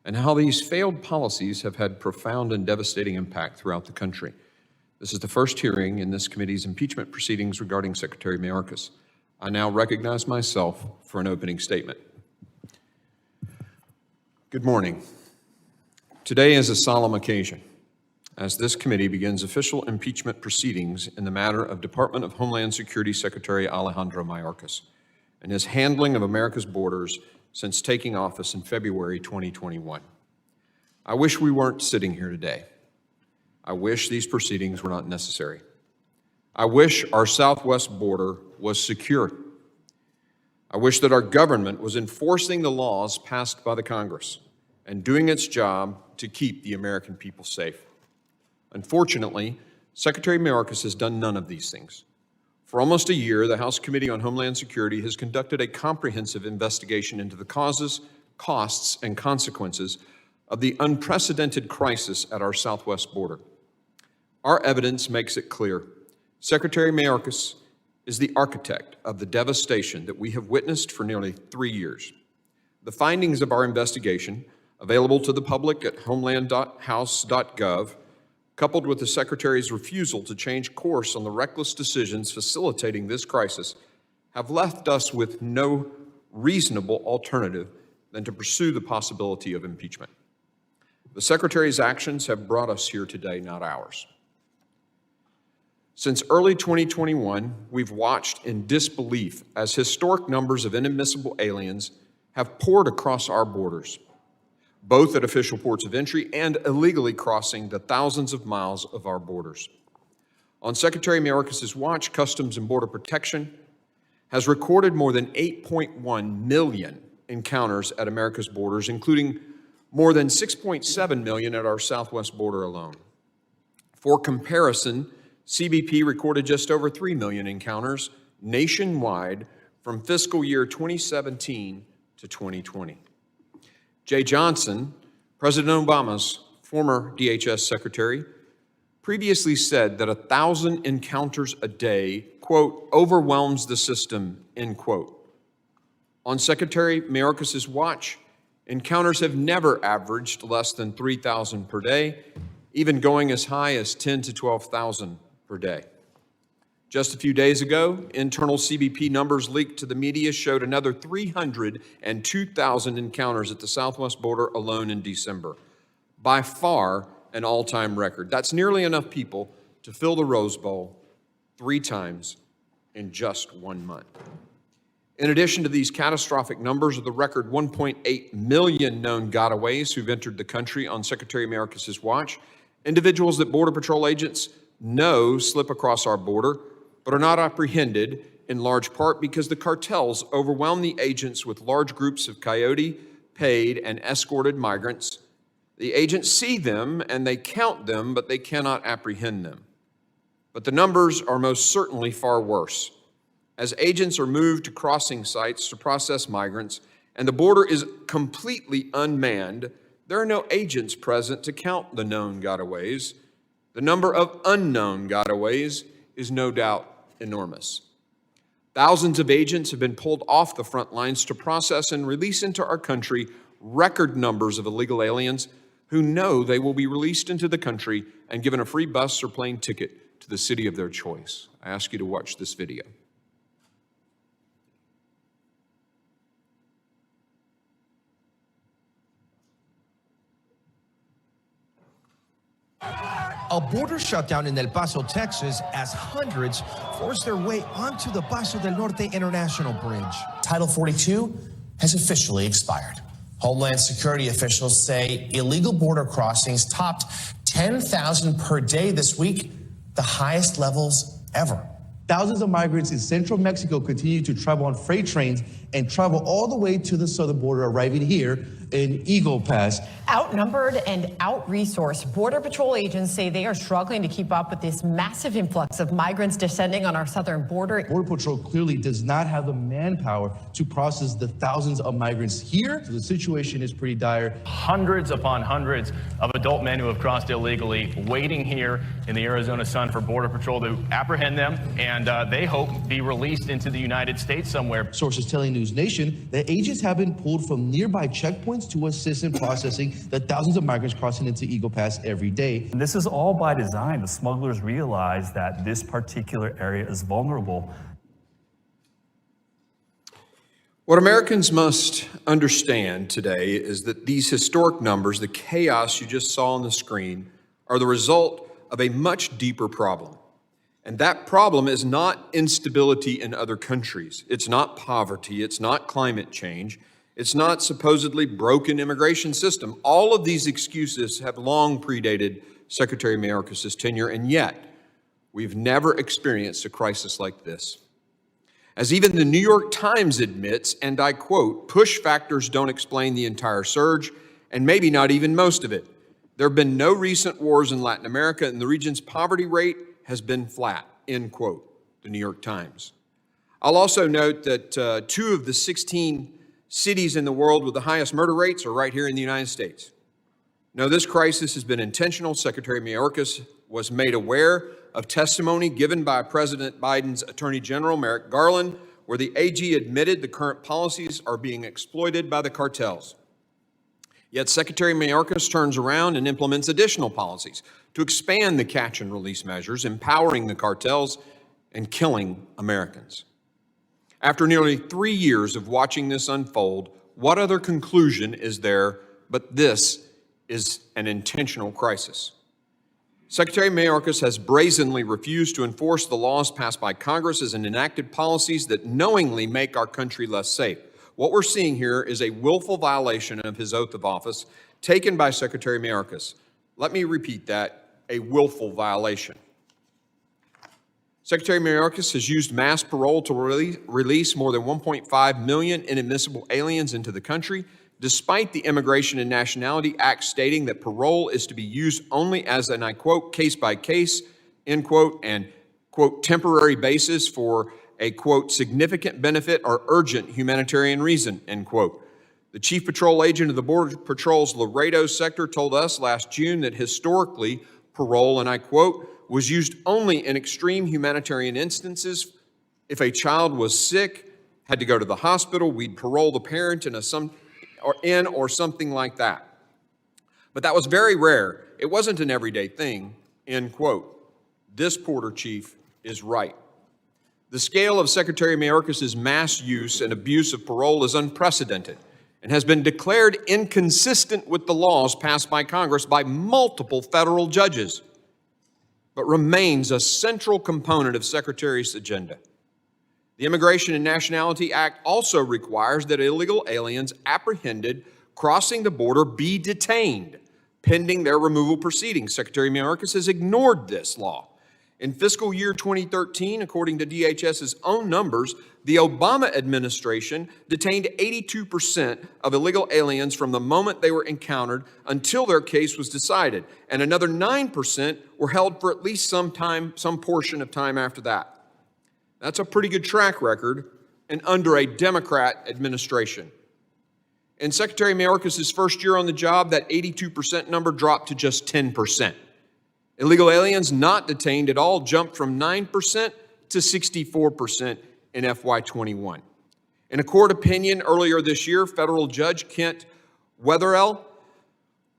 and how these failed policies have had profound and devastating impact throughout the country. This is the first hearing in this committee's impeachment proceedings regarding Secretary Mayorkas. I now recognize myself for an opening statement. Good morning. Today is a solemn occasion as this committee begins official impeachment proceedings in the matter of Department of Homeland Security Secretary Alejandro Mayorkas and his handling of America's borders since taking office in February 2021. I wish we weren't sitting here today. I wish these proceedings were not necessary. I wish our southwest border was secure. I wish that our government was enforcing the laws passed by the Congress and doing its job to keep the American people safe. Unfortunately, Secretary Mayorkas has done none of these things. For almost a year, the House Committee on Homeland Security has conducted a comprehensive investigation into the causes, costs, and consequences of the unprecedented crisis at our southwest border. Our evidence makes it clear. Secretary Mayorkas is the architect of the devastation that we have witnessed for nearly 3 years. The findings of our investigation, available to the public at homeland.house.gov, coupled with the Secretary's refusal to change course on the reckless decisions facilitating this crisis, have left us with no reasonable alternative than to pursue the possibility of impeachment. The Secretary's actions have brought us here today, not ours. Since early 2021, we've watched in disbelief as historic numbers of inadmissible aliens have poured across our borders, both at official ports of entry and illegally crossing the thousands of miles of our borders. On Secretary Mayorkas' watch, Customs and Border Protection has recorded more than 8.1 million encounters at America's borders, including more than 6.7 million at our southwest border alone. For comparison, CBP recorded just over 3 million encounters nationwide from fiscal year 2017 to 2020. Jay Johnson, President Obama's former DHS secretary, previously said that 1,000 encounters a day, quote, overwhelms the system, end quote. On Secretary Mayorkas' watch, encounters have never averaged less than 3,000 per day, even going as high as 10 to 12,000 per day. Just a few days ago, internal CBP numbers leaked to the media showed another 302,000 encounters at the southwest border alone in December. By far an all-time record. That's nearly enough people to fill the Rose Bowl 3 times in just 1 month. In addition to these catastrophic numbers of the record 1.8 million known gotaways who've entered the country on Secretary Mayorkas' watch, individuals that Border Patrol agents know slip across our border, but are not apprehended in large part because the cartels overwhelm the agents with large groups of coyote, paid, and escorted migrants. The agents see them and they count them, but they cannot apprehend them. But the numbers are most certainly far worse. As agents are moved to crossing sites to process migrants and the border is completely unmanned, there are no agents present to count the known gotaways. The number of unknown gotaways is no doubt enormous. Thousands of agents have been pulled off the front lines to process and release into our country record numbers of illegal aliens who know they will be released into the country and given a free bus or plane ticket to the city of their choice. I ask you to watch this video. A border shutdown in El Paso, Texas, as hundreds force their way onto the Paso del Norte International Bridge. Title 42 has officially expired. Homeland Security officials say illegal border crossings topped 10,000 per day this week, the highest levels ever. Thousands of migrants in central Mexico continue to travel on freight trains and travel all the way to the southern border, arriving here in Eagle Pass. Outnumbered and out-resourced, Border Patrol agents say they are struggling to keep up with this massive influx of migrants descending on our southern border. Border Patrol clearly does not have the manpower to process the thousands of migrants here. So the situation is pretty dire. Hundreds upon hundreds of adult men who have crossed illegally, waiting here in the Arizona sun for Border Patrol to apprehend them and they hope be released into the United States somewhere. Sources telling News Nation that agents have been pulled from nearby checkpoints to assist in processing the thousands of migrants crossing into Eagle Pass every day. And this is all by design. The smugglers realize that this particular area is vulnerable. What Americans must understand today is that these historic numbers, the chaos you just saw on the screen, are the result of a much deeper problem. And that problem is not instability in other countries. It's not poverty. It's not climate change. It's not supposedly broken immigration system. All of these excuses have long predated Secretary Mayorkas' tenure, and yet we've never experienced a crisis like this. As even the New York Times admits, and I quote, push factors don't explain the entire surge, and maybe not even most of it. There have been no recent wars in Latin America, and the region's poverty rate has been flat, end quote, the New York Times. I'll also note that 2 of the 16 cities in the world with the highest murder rates are right here in the United States. No, this crisis has been intentional. Secretary Mayorkas was made aware of testimony given by President Biden's Attorney General, Merrick Garland, where the AG admitted the current policies are being exploited by the cartels. Yet Secretary Mayorkas turns around and implements additional policies to expand the catch and release measures, empowering the cartels and killing Americans. After nearly 3 years of watching this unfold, what other conclusion is there but this is an intentional crisis? Secretary Mayorkas has brazenly refused to enforce the laws passed by Congress and enacted policies that knowingly make our country less safe. What we're seeing here is a willful violation of his oath of office taken by Secretary Mayorkas. Let me repeat that, a willful violation. Secretary Mayorkas has used mass parole to release more than 1.5 million inadmissible aliens into the country, despite the Immigration and Nationality Act stating that parole is to be used only as an, I quote, case by case, end quote, and quote, temporary basis for a quote, significant benefit or urgent humanitarian reason, end quote. The chief patrol agent of the Border Patrol's Laredo sector told us last June that historically parole, and I quote, was used only in extreme humanitarian instances. If a child was sick, had to go to the hospital, we'd parole the parent or something like that. But that was very rare. It wasn't an everyday thing, end quote. This Border Chief is right. The scale of Secretary Mayorkas' mass use and abuse of parole is unprecedented and has been declared inconsistent with the laws passed by Congress by multiple federal judges, but remains a central component of Secretary's agenda. The Immigration and Nationality Act also requires that illegal aliens apprehended crossing the border be detained pending their removal proceedings. Secretary Mayorkas has ignored this law. In fiscal year 2013, according to DHS's own numbers, the Obama administration detained 82% of illegal aliens from the moment they were encountered until their case was decided, and another 9% were held for at least some portion of time after that. That's a pretty good track record and under a Democrat administration. In Secretary Mayorkas' first year on the job, that 82% number dropped to just 10%. Illegal aliens not detained at all jumped from 9% to 64% in FY21. In a court opinion earlier this year, federal judge Kent Wetherell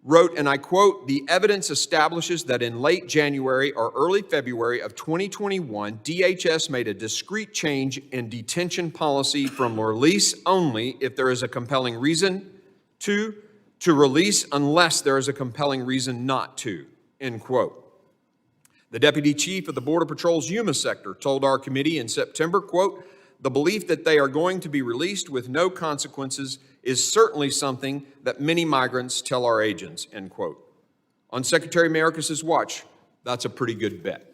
wrote, and I quote, "The evidence establishes that in late January or early February of 2021, DHS made a discrete change in detention policy from release only if there is a compelling reason to release unless there is a compelling reason not to," end quote. The deputy chief of the Border Patrol's Yuma sector told our committee in September, quote, "The belief that they are going to be released with no consequences is certainly something that many migrants tell our agents," end quote. On Secretary Mayorkas' watch, that's a pretty good bet.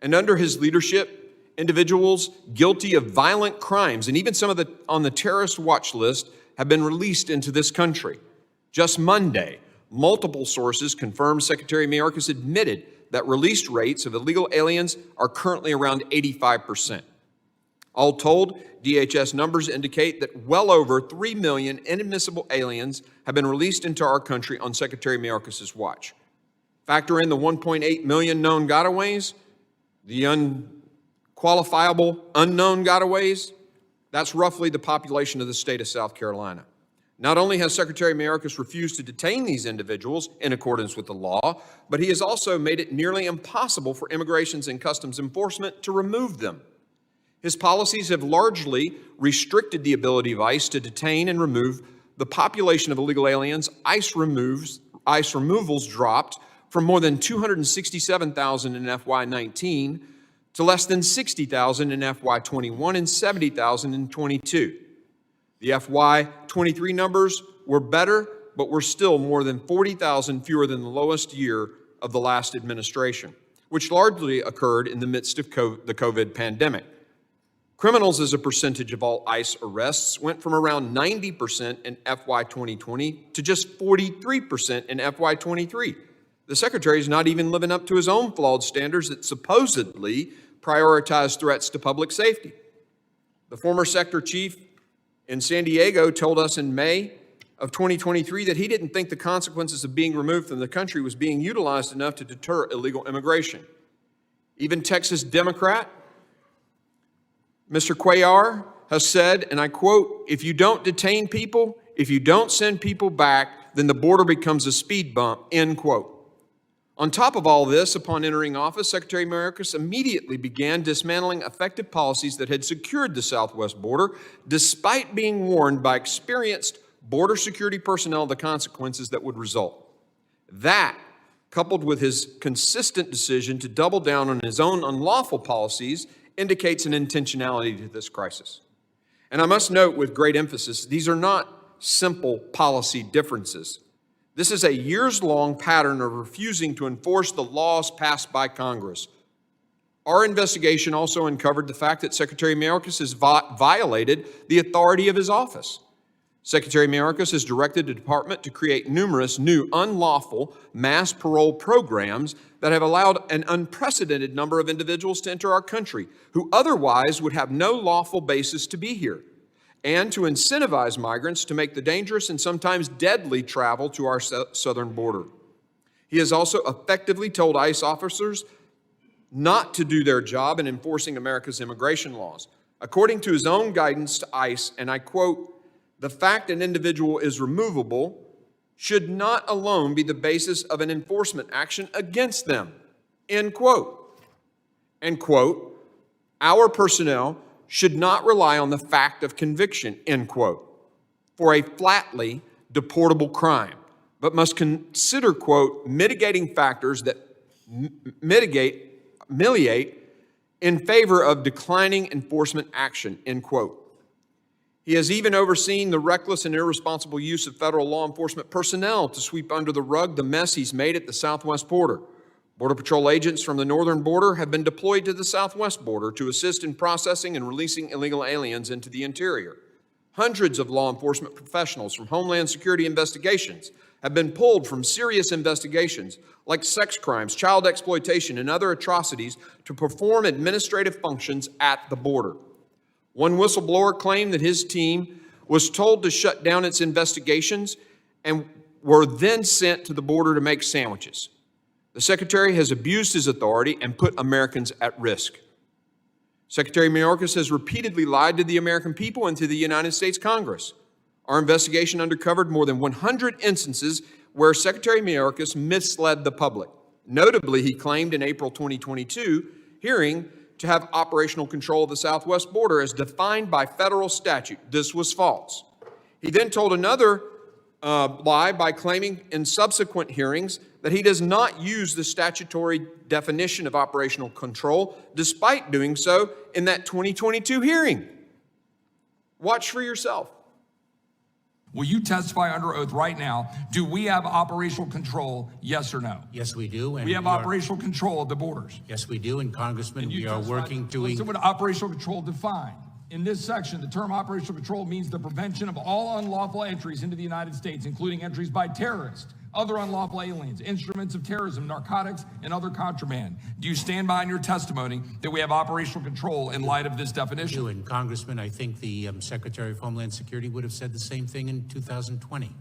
And under his leadership, individuals guilty of violent crimes and even some of on the terrorist watch list have been released into this country. Just Monday, multiple sources confirmed Secretary Mayorkas admitted that release rates of illegal aliens are currently around 85%. All told, DHS numbers indicate that well over 3 million inadmissible aliens have been released into our country on Secretary Mayorkas' watch. Factor in the 1.8 million known gotaways, the unqualifiable unknown gotaways, that's roughly the population of the state of South Carolina. Not only has Secretary Mayorkas refused to detain these individuals in accordance with the law, but he has also made it nearly impossible for Immigration and Customs Enforcement to remove them. His policies have largely restricted the ability of ICE to detain and remove the population of illegal aliens. ICE removals dropped from more than 267,000 in FY19 to less than 60,000 in FY21 and 70,000 in 22. The FY23 numbers were better, but were still more than 40,000 fewer than the lowest year of the last administration, which largely occurred in the midst of the COVID pandemic. Criminals as a percentage of all ICE arrests went from around 90% in FY 2020 to just 43% in FY 23. The Secretary is not even living up to his own flawed standards that supposedly prioritize threats to public safety. The former sector chief in San Diego told us in May of 2023 that he didn't think the consequences of being removed from the country was being utilized enough to deter illegal immigration. Even Texas Democrat Mr. Cuellar has said, and I quote, "If you don't detain people, if you don't send people back, then the border becomes a speed bump," end quote. On top of all this, upon entering office, Secretary Mayorkas immediately began dismantling effective policies that had secured the southwest border, despite being warned by experienced border security personnel of the consequences that would result. That, coupled with his consistent decision to double down on his own unlawful policies, indicates an intentionality to this crisis. And I must note with great emphasis, these are not simple policy differences. This is a years-long pattern of refusing to enforce the laws passed by Congress. Our investigation also uncovered the fact that Secretary Mayorkas has violated the authority of his office. Secretary Mayorkas has directed the department to create numerous new unlawful mass parole programs that have allowed an unprecedented number of individuals to enter our country who otherwise would have no lawful basis to be here, and to incentivize migrants to make the dangerous and sometimes deadly travel to our southern border. He has also effectively told ICE officers not to do their job in enforcing America's immigration laws. According to his own guidance to ICE, and I quote, "The fact an individual is removable should not alone be the basis of an enforcement action against them," end quote. And quote, "Our personnel should not rely on the fact of conviction," end quote, "for a flatly deportable crime, but must consider," quote, "mitigating factors that ameliorate in favor of declining enforcement action," end quote. He has even overseen the reckless and irresponsible use of federal law enforcement personnel to sweep under the rug the mess he's made at the southwest border. Border Patrol agents from the northern border have been deployed to the southwest border to assist in processing and releasing illegal aliens into the interior. Hundreds of law enforcement professionals from Homeland Security investigations have been pulled from serious investigations like sex crimes, child exploitation, and other atrocities to perform administrative functions at the border. One whistleblower claimed that his team was told to shut down its investigations and were then sent to the border to make sandwiches. The Secretary has abused his authority and put Americans at risk. Secretary Mayorkas has repeatedly lied to the American people and to the United States Congress. Our investigation uncovered more than 100 instances where Secretary Mayorkas misled the public. Notably, he claimed in April 2022 hearing to have operational control of the southwest border as defined by federal statute. This was false. He then told another lie by claiming in subsequent hearings that he does not use the statutory definition of operational control, despite doing so in that 2022 hearing. Watch for yourself. Will you testify under oath right now? Do we have operational control, yes or no? Yes, we do. And we have operational control of the borders. Yes, we do. And Congressman, And we are working to... Listen what operational control define. In this section, the term operational control means the prevention of all unlawful entries into the United States, including entries by terrorists, other unlawful aliens, instruments of terrorism, narcotics, and other contraband. Do you stand behind your testimony that we have operational control in light of this definition? And Congressman, I think the Secretary of Homeland Security would have said the same thing in 2020.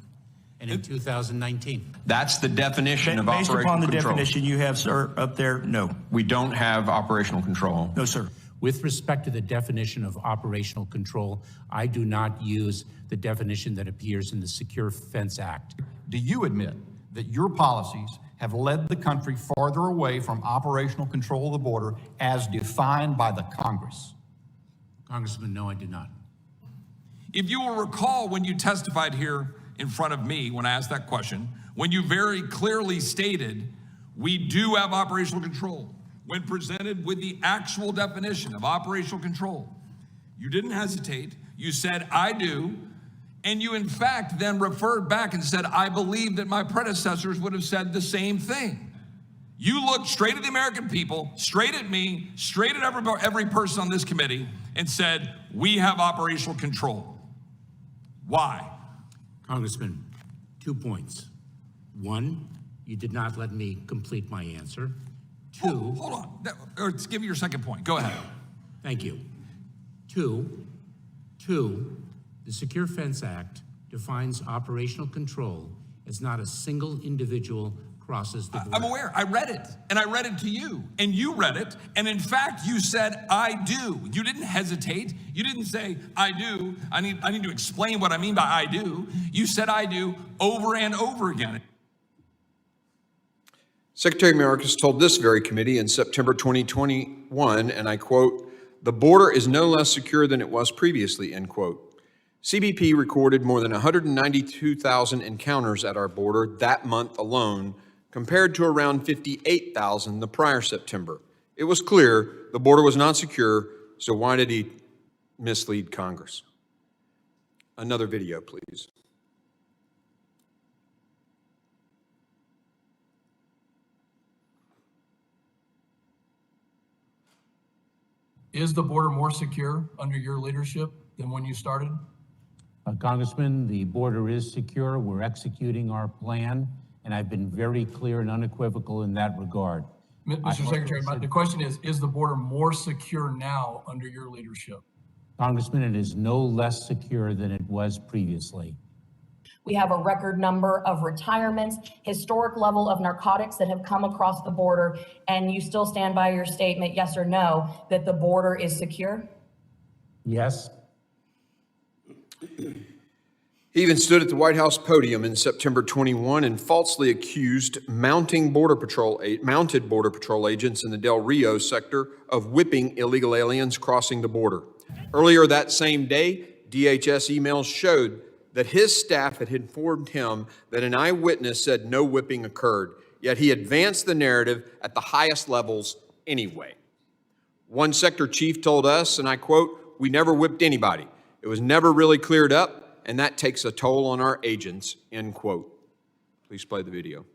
and in 2019. That's the definition of Based operational upon the control. definition you have, sir, up there, no. We don't have operational control. No, sir. With respect to the definition of operational control, I do not use the definition that appears in the Secure Fence Act. Do you admit that your policies have led the country farther away from operational control of the border as defined by the Congress? Congressman, no, I do not. If you will recall when you testified here in front of me when I asked that question, when you very clearly stated, we do have operational control. When presented with the actual definition of operational control, you didn't hesitate. You said, I do. And you, in fact, then referred back and said, I believe that my predecessors would have said the same thing. You looked straight at the American people, straight at me, straight at every person on this committee, and said, we have operational control. Why? Congressman, 2 points. One, you did not let me complete my answer. Two, hold on. Or give me your second point. Go ahead. Thank you. Two, the Secure Fence Act defines operational control as not a single individual crosses the border. I'm aware. I read it, and I read it to you, and you read it, and in fact, you said, I do. You didn't hesitate. You didn't say, I do. I need to explain what I mean by I do. You said, I do, over and over again. Secretary Mayorkas told this very committee in September 2021, and I quote, "The border is no less secure than it was previously," end quote. CBP recorded more than 192,000 encounters at our border that month alone, compared to around 58,000 the prior September. It was clear the border was not secure, so why did he mislead Congress? Another video, please. Is the border more secure under your leadership than when you started? Congressman, the border is secure. We're executing our plan, and I've been very clear and unequivocal in that regard. Mr. Secretary, the question is the border more secure now under your leadership? Congressman, it is no less secure than it was previously. We have a record number of retirements, historic level of narcotics that have come across the border, and you still stand by your statement, yes or no, that the border is secure? Yes. He even stood at the White House podium in September 21 and falsely accused mounted Border Patrol agents in the Del Rio sector of whipping illegal aliens crossing the border. Earlier that same day, DHS emails showed that his staff had informed him that an eyewitness said no whipping occurred, yet he advanced the narrative at the highest levels anyway. One sector chief told us, and I quote, "We never whipped anybody. It was never really cleared up, and that takes a toll on our agents," end quote. Please play the video.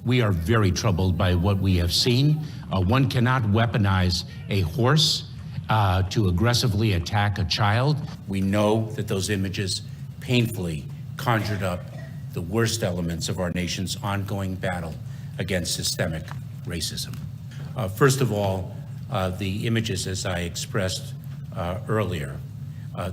We are very troubled by what we have seen. One cannot weaponize a horse to aggressively attack a child. We know that those images painfully conjured up the worst elements of our nation's ongoing battle against systemic racism. First of all, the images, as I expressed earlier,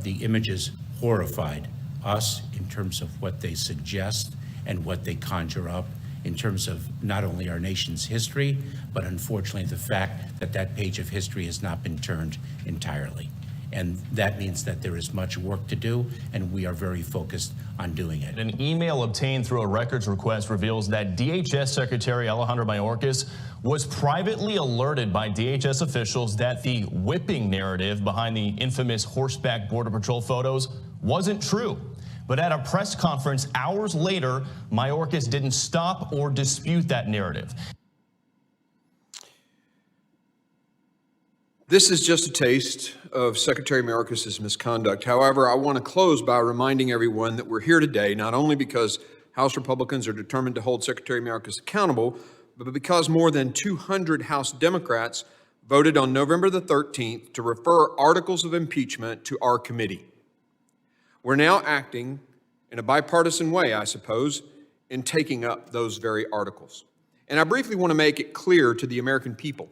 the images horrified us in terms of what they suggest and what they conjure up in terms of not only our nation's history, but unfortunately the fact that that page of history has not been turned entirely. And that means that there is much work to do, and we are very focused on doing it. An email obtained through a records request reveals that DHS Secretary Alejandro Mayorkas was privately alerted by DHS officials that the whipping narrative behind the infamous horseback Border Patrol photos wasn't true. But at a press conference hours later, Mayorkas didn't stop or dispute that narrative. This is just a taste of Secretary Mayorkas' misconduct. However, I want to close by reminding everyone that we're here today not only because House Republicans are determined to hold Secretary Mayorkas accountable, but because more than 200 House Democrats voted on November the 13th to refer articles of impeachment to our committee. We're now acting in a bipartisan way, I suppose, in taking up those very articles. And I briefly want to make it clear to the American people.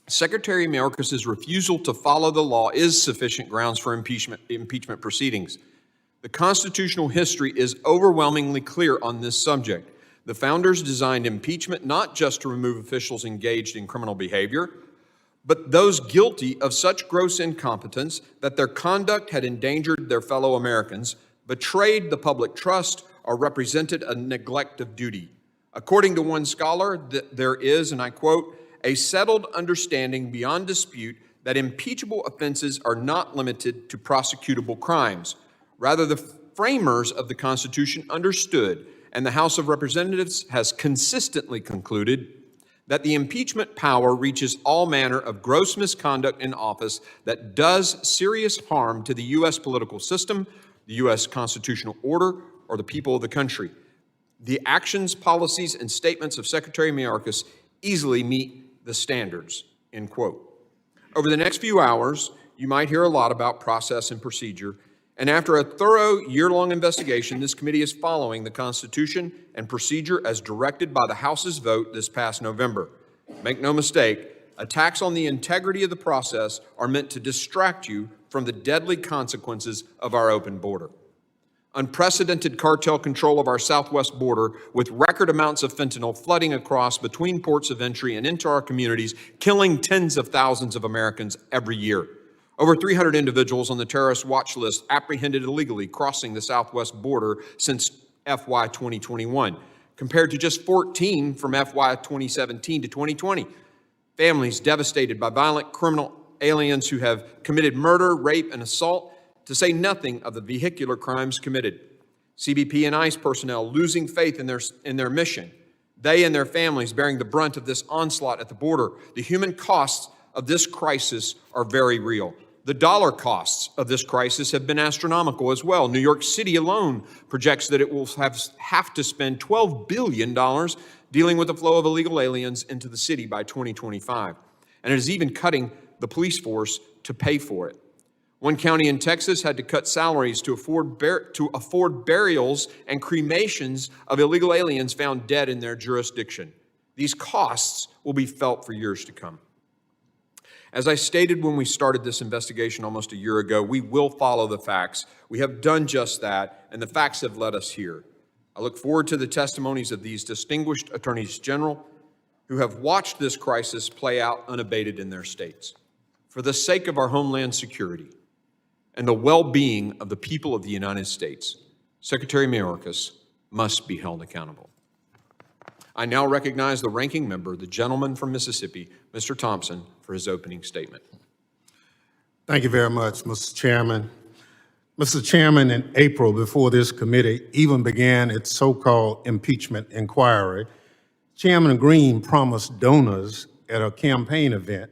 Secretary Mayorkas' refusal to follow the law is sufficient grounds for impeachment proceedings. The constitutional history is overwhelmingly clear on this subject. The founders designed impeachment not just to remove officials engaged in criminal behavior, but those guilty of such gross incompetence that their conduct had endangered their fellow Americans, betrayed the public trust, or represented a neglect of duty. According to one scholar, there is, and I quote, a settled understanding beyond dispute that impeachable offenses are not limited to prosecutable crimes. Rather, the framers of the Constitution understood, and the House of Representatives has consistently concluded, that the impeachment power reaches all manner of gross misconduct in office that does serious harm to the U.S. political system, the U.S. constitutional order, or the people of the country. The actions, policies, and statements of Secretary Mayorkas easily meet the standards, end quote. Over the next few hours, you might hear a lot about process and procedure, and after a thorough year-long investigation, this committee is following the Constitution and procedure as directed by the House's vote this past November. Make no mistake, attacks on the integrity of the process are meant to distract you from the deadly consequences of our open border. Unprecedented cartel control of our southwest border with record amounts of fentanyl flooding across between ports of entry and into our communities, killing tens of thousands of Americans every year. Over 300 individuals on the terrorist watch list apprehended illegally crossing the southwest border since FY 2021, compared to just 14 from FY 2017 to 2020. Families devastated by violent criminal aliens who have committed murder, rape, and assault, to say nothing of the vehicular crimes committed. CBP and ICE personnel losing faith in their mission. They and their families bearing the brunt of this onslaught at the border. The human costs of this crisis are very real. The dollar costs of this crisis have been astronomical as well. New York City alone projects that it will have to spend $12 billion dealing with the flow of illegal aliens into the city by 2025. And it is even cutting the police force to pay for it. One county in Texas had to cut salaries to afford burials and cremations of illegal aliens found dead in their jurisdiction. These costs will be felt for years to come. As I stated when we started this investigation almost a year ago, we will follow the facts. We have done just that, and the facts have led us here. I look forward to the testimonies of these distinguished attorneys general who have watched this crisis play out unabated in their states. For the sake of our homeland security and the well-being of the people of the United States, Secretary Mayorkas must be held accountable. I now recognize the ranking member, the gentleman from Mississippi, Mr. Thompson, for his opening statement. Thank you very much, Mr. Chairman. Mr. Chairman, in April, before this committee even began its so-called impeachment inquiry, Chairman Green promised donors at a campaign event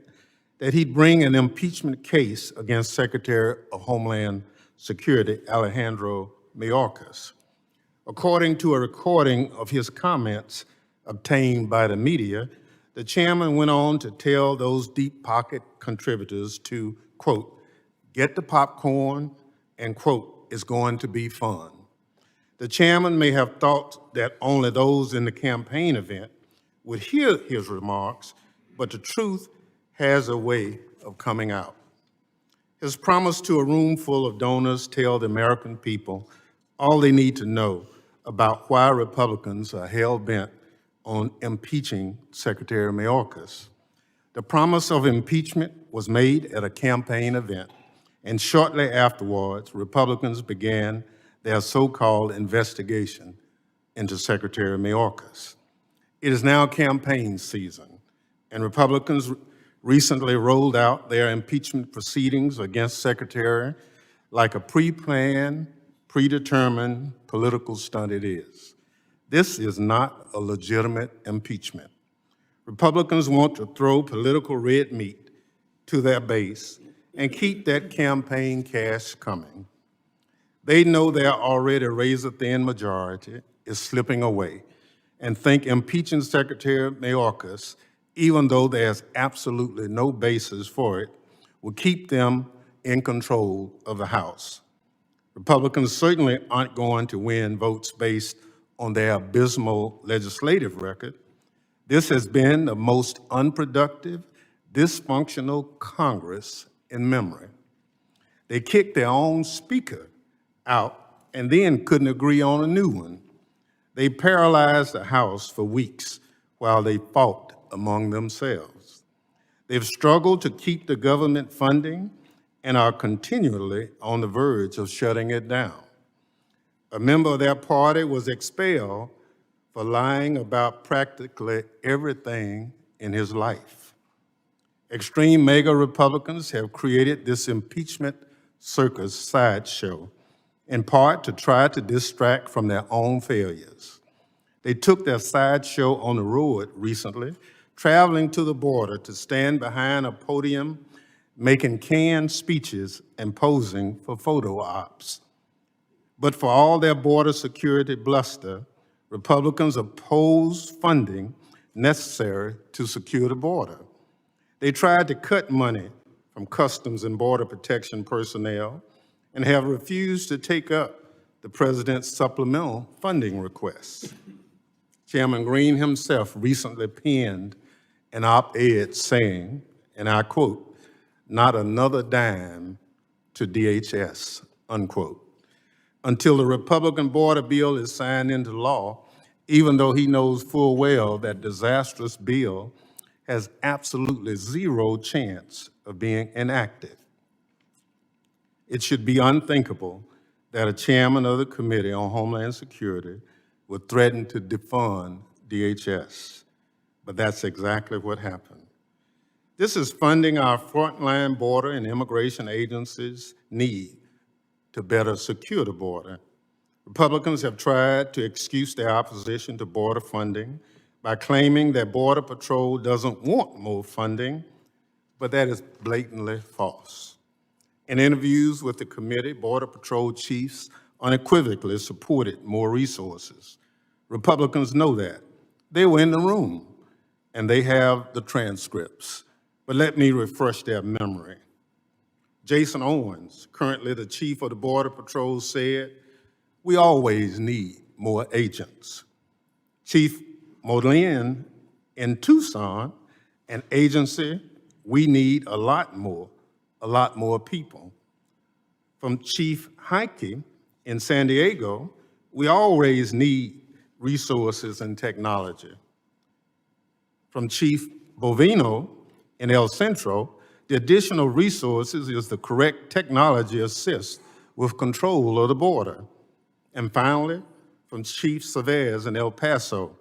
that he'd bring an impeachment case against Secretary of Homeland Security Alejandro Mayorkas. According to a recording of his comments obtained by the media, the chairman went on to tell those deep pocket contributors to, quote, get the popcorn and, quote, it's going to be fun. The chairman may have thought that only those in the campaign event would hear his remarks, but the truth has a way of coming out. His promise to a room full of donors tell the American people all they need to know about why Republicans are hell-bent on impeaching Secretary Mayorkas. The promise of impeachment was made at a campaign event, and shortly afterwards, Republicans began their so-called investigation into Secretary Mayorkas. It is now campaign season, and Republicans recently rolled out their impeachment proceedings against Secretary like a pre-planned, predetermined political stunt it is. This is not a legitimate impeachment. Republicans want to throw political red meat to their base and keep that campaign cash coming. They know their already razor-thin majority is slipping away and think impeaching Secretary Mayorkas, even though there's absolutely no basis for it, will keep them in control of the House. Republicans certainly aren't going to win votes based on their abysmal legislative record. This has been the most unproductive, dysfunctional Congress in memory. They kicked their own speaker out and then couldn't agree on a new one. They paralyzed the House for weeks while they fought among themselves. They've struggled to keep the government funding and are continually on the verge of shutting it down. A member of their party was expelled for lying about practically everything in his life. Extreme MAGA Republicans have created this impeachment circus sideshow, in part to try to distract from their own failures. They took their sideshow on the road recently, traveling to the border to stand behind a podium, making canned speeches and posing for photo ops. But for all their border security bluster, Republicans opposed funding necessary to secure the border. They tried to cut money from Customs and Border Protection personnel and have refused to take up the president's supplemental funding requests. Chairman Green himself recently penned an op-ed saying, and I quote, "Not another dime to DHS," unquote, until the Republican border bill is signed into law, even though he knows full well that disastrous bill has absolutely zero chance of being enacted. It should be unthinkable that a chairman of the Committee on Homeland Security would threaten to defund DHS, but that's exactly what happened. This is funding our frontline border and immigration agencies need to better secure the border. Republicans have tried to excuse their opposition to border funding by claiming that Border Patrol doesn't want more funding, but that is blatantly false. In interviews with the committee, Border Patrol chiefs unequivocally supported more resources. Republicans know that. They were in the room, and they have the transcripts. But let me refresh their memory. Jason Owens, currently the chief of the Border Patrol, said, "We always need more agents." Chief Modlin in Tucson, an agency, "We need a lot more people." From Chief Heike in San Diego, "We always need resources and technology." From Chief Bovino in El Centro, "The additional resources is the correct technology assist with control of the border." And finally, from Chief Savez in El Paso,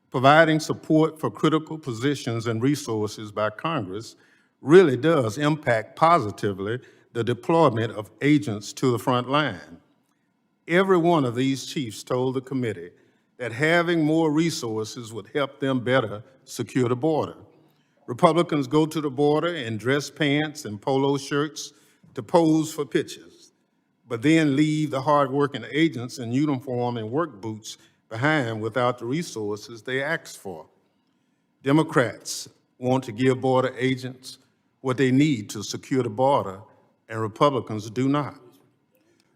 "Providing support for critical positions and resources by Congress really does impact positively the deployment of agents to the front line." Every one of these chiefs told the committee that having more resources would help them better secure the border. Republicans go to the border in dress pants and polo shirts to pose for pictures, but then leave the hardworking agents in uniform and work boots behind without the resources they asked for. Democrats want to give border agents what they need to secure the border, and Republicans do not.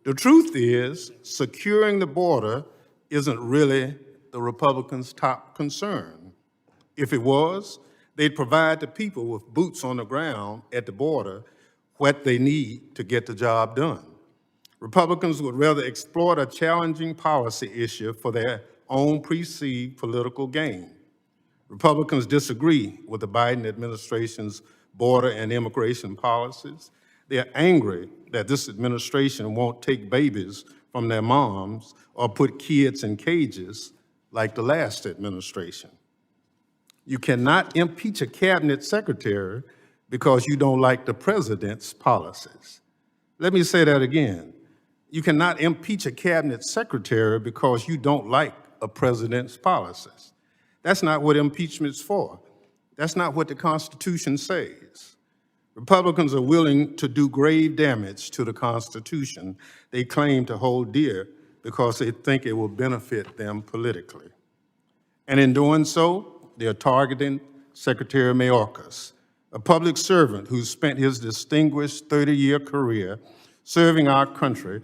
The truth is, securing the border isn't really the Republicans' top concern. If it was, they'd provide the people with boots on the ground at the border what they need to get the job done. Republicans would rather exploit a challenging policy issue for their own perceived political gain. Republicans disagree with the Biden administration's border and immigration policies. They're angry that this administration won't take babies from their moms or put kids in cages like the last administration. You cannot impeach a cabinet secretary because you don't like the president's policies. Let me say that again. You cannot impeach a cabinet secretary because you don't like a president's policies. That's not what impeachment's for. That's not what the Constitution says. Republicans are willing to do grave damage to the Constitution they claim to hold dear because they think it will benefit them politically. And in doing so, they're targeting Secretary Mayorkas, a public servant who spent his distinguished 30-year career serving our country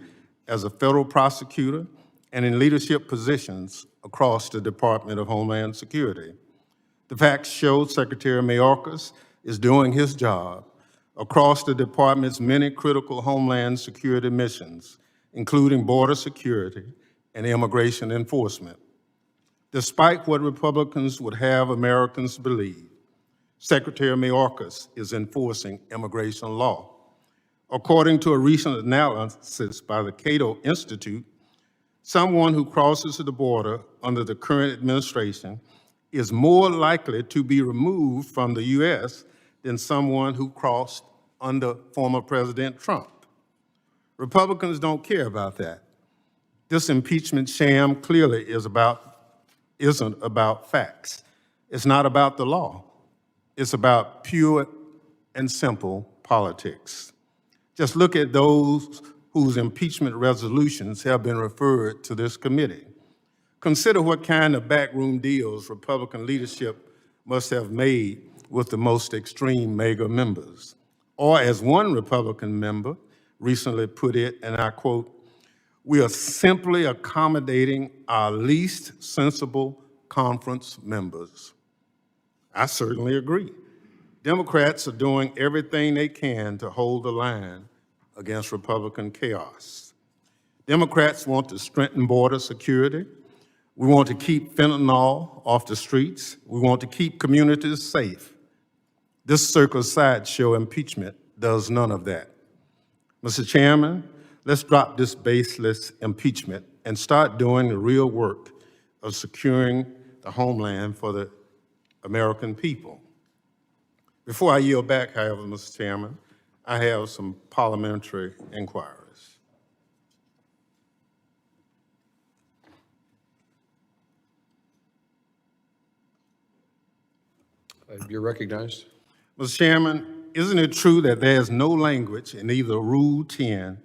as a federal prosecutor and in leadership positions across the Department of Homeland Security. The facts show Secretary Mayorkas is doing his job across the department's many critical Homeland Security missions, including border security and immigration enforcement. Despite what Republicans would have Americans believe, Secretary Mayorkas is enforcing immigration law. According to a recent analysis by the Cato Institute, someone who crosses the border under the current administration is more likely to be removed from the U.S. than someone who crossed under former President Trump. Republicans don't care about that. This impeachment sham clearly isn't about facts. It's not about the law. It's about pure and simple politics. Just look at those whose impeachment resolutions have been referred to this committee. Consider what kind of backroom deals Republican leadership must have made with the most extreme MAGA members. Or as one Republican member recently put it, and I quote, "We are simply accommodating our least sensible conference members." I certainly agree. Democrats are doing everything they can to hold the line against Republican chaos. Democrats want to strengthen border security. We want to keep fentanyl off the streets. We want to keep communities safe. This circus sideshow impeachment does none of that. Mr. Chairman, let's drop this baseless impeachment and start doing the real work of securing the homeland for the American people. Before I yield back, however, Mr. Chairman, I have some parliamentary inquiries. You're recognized. Mr. Chairman, isn't it true that there's no language in either Rule 10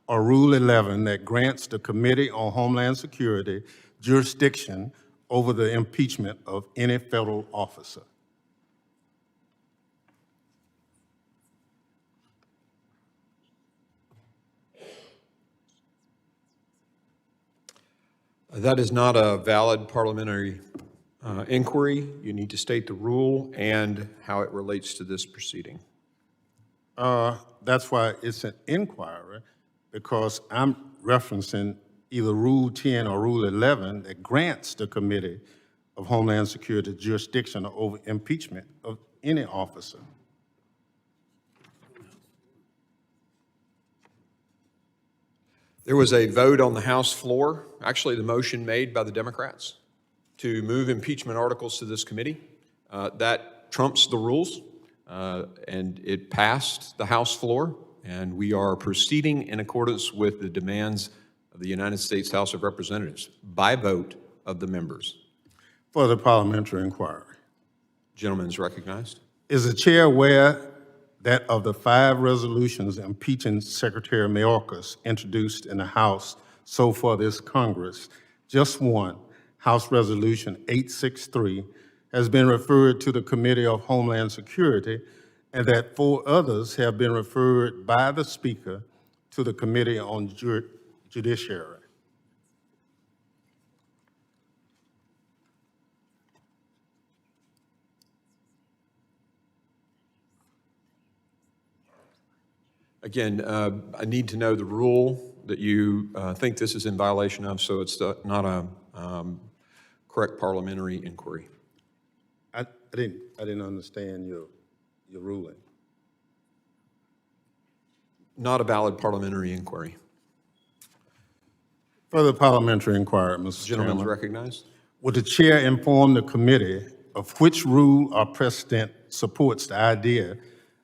or Rule 11 that grants the Committee on Homeland Security jurisdiction over the impeachment of any federal officer? That is not a valid parliamentary inquiry. You need to state the rule and how it relates to this proceeding. That's why it's an inquiry, because I'm referencing either Rule 10 or Rule 11 that grants the Committee of Homeland Security jurisdiction over impeachment of any officer. There was a vote on the House floor, actually the motion made by the Democrats, to move impeachment articles to this committee. That trumps the rules, and it passed the House floor, and we are proceeding in accordance with the demands of the United States House of Representatives by vote of the members. For the parliamentary inquiry. Gentleman is recognized. Is the chair aware that of the 5 resolutions impeaching Secretary Mayorkas introduced in the House so far this Congress, just one, House Resolution 863, has been referred to the Committee of Homeland Security, and that 4 others have been referred by the Speaker to the Committee on Judiciary? Again, I need to know the rule that you think this is in violation of, so it's not a correct parliamentary inquiry. I didn't understand your ruling. Not a valid parliamentary inquiry. Further parliamentary inquiry, Mr. Gentleman is Chairman. recognized. Would the chair inform the committee of which rule or precedent supports the idea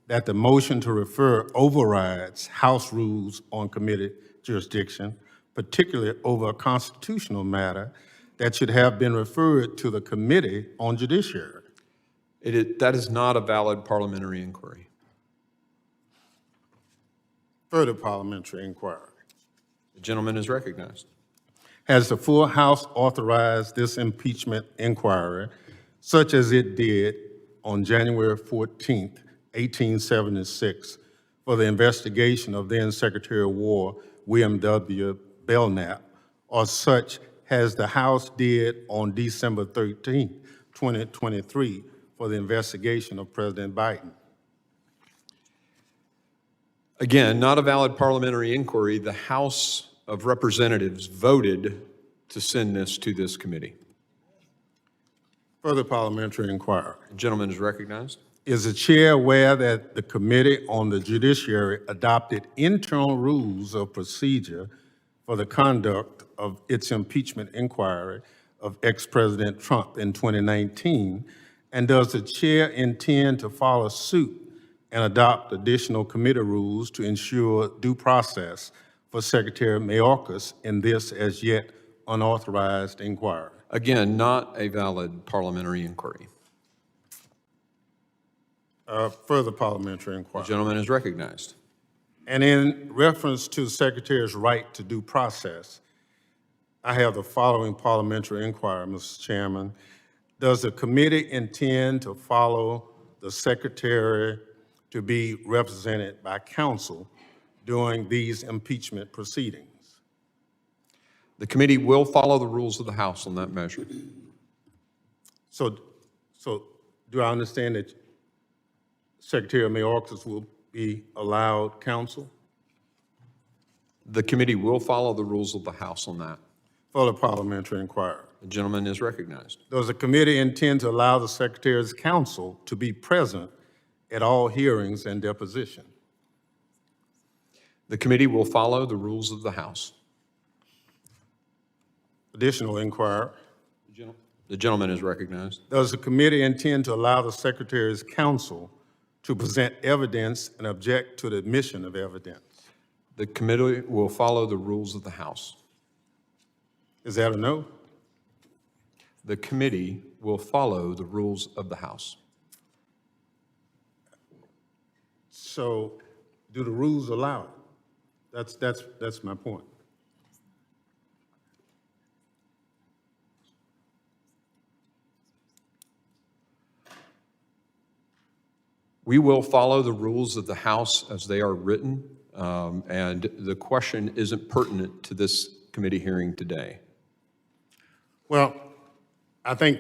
that the motion to refer overrides House rules on committee jurisdiction, particularly over a constitutional matter that should have been referred to the Committee on Judiciary? That is not a valid parliamentary inquiry. Further parliamentary inquiry. The gentleman is recognized. Has the full House authorized this impeachment inquiry, such as it did on January 14th, 1876, for the investigation of then Secretary of War William W. Belknap, or such as the House did on December 13th, 2023, for the investigation of President Biden? Again, not a valid parliamentary inquiry. The House of Representatives voted to send this to this committee? Further parliamentary inquiry. The gentleman is recognized. Is the chair aware that the Committee on the Judiciary adopted internal rules of procedure for the conduct of its impeachment inquiry of ex-President Trump in 2019? And does the chair intend to follow suit and adopt additional committee rules to ensure due process for Secretary Mayorkas in this as yet unauthorized inquiry? Again, not a valid parliamentary inquiry. Further parliamentary The inquiry. gentleman is recognized. And in reference to the Secretary's right to due process, I have the following parliamentary inquiry, Mr. Chairman. Does the committee intend to follow the Secretary to be represented by counsel during these impeachment proceedings? The committee will follow the rules of the House on that measure. So do I understand that Secretary Mayorkas will be allowed counsel? The committee will follow the rules of the House on that. For the parliamentary inquiry. The gentleman is recognized. Does the committee intend to allow the Secretary's counsel to be present at all hearings and deposition? The committee will follow the rules of the House. Additional inquiry. The gentleman is recognized. Does the committee intend to allow the Secretary's counsel to present evidence and object to the admission of evidence? The committee will follow the rules of the House. Is that a no? The committee will follow the rules of the House. So do the rules allow it? That's my point. We will follow the rules of the House as they are written, and the question isn't pertinent to this committee hearing today. Well, I think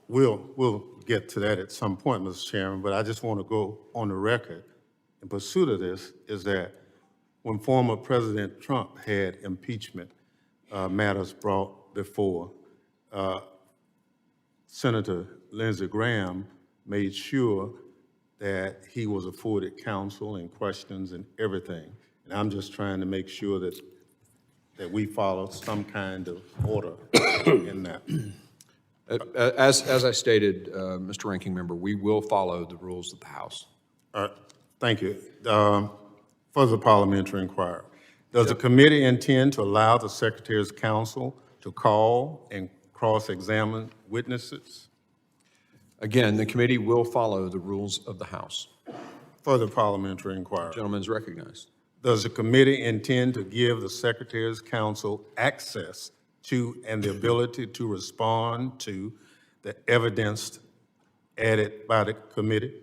we'll get to that at some point, Mr. Chairman, but I just want to go on the record in pursuit of this is that when former President Trump had impeachment matters brought before, Senator Lindsey Graham made sure that he was afforded counsel and questions and everything. And I'm just trying to make sure that we follow some kind of order in that. As I stated, Mr. Ranking Member, we will follow the rules of the House. Thank you. Further parliamentary inquiry. Does the committee intend to allow the Secretary's counsel to call and cross-examine witnesses? Again, the committee will follow the rules of the House. Further parliamentary inquiry. The gentleman is recognized. Does the committee intend to give the Secretary's counsel access to and the ability to respond to the evidence added by the committee?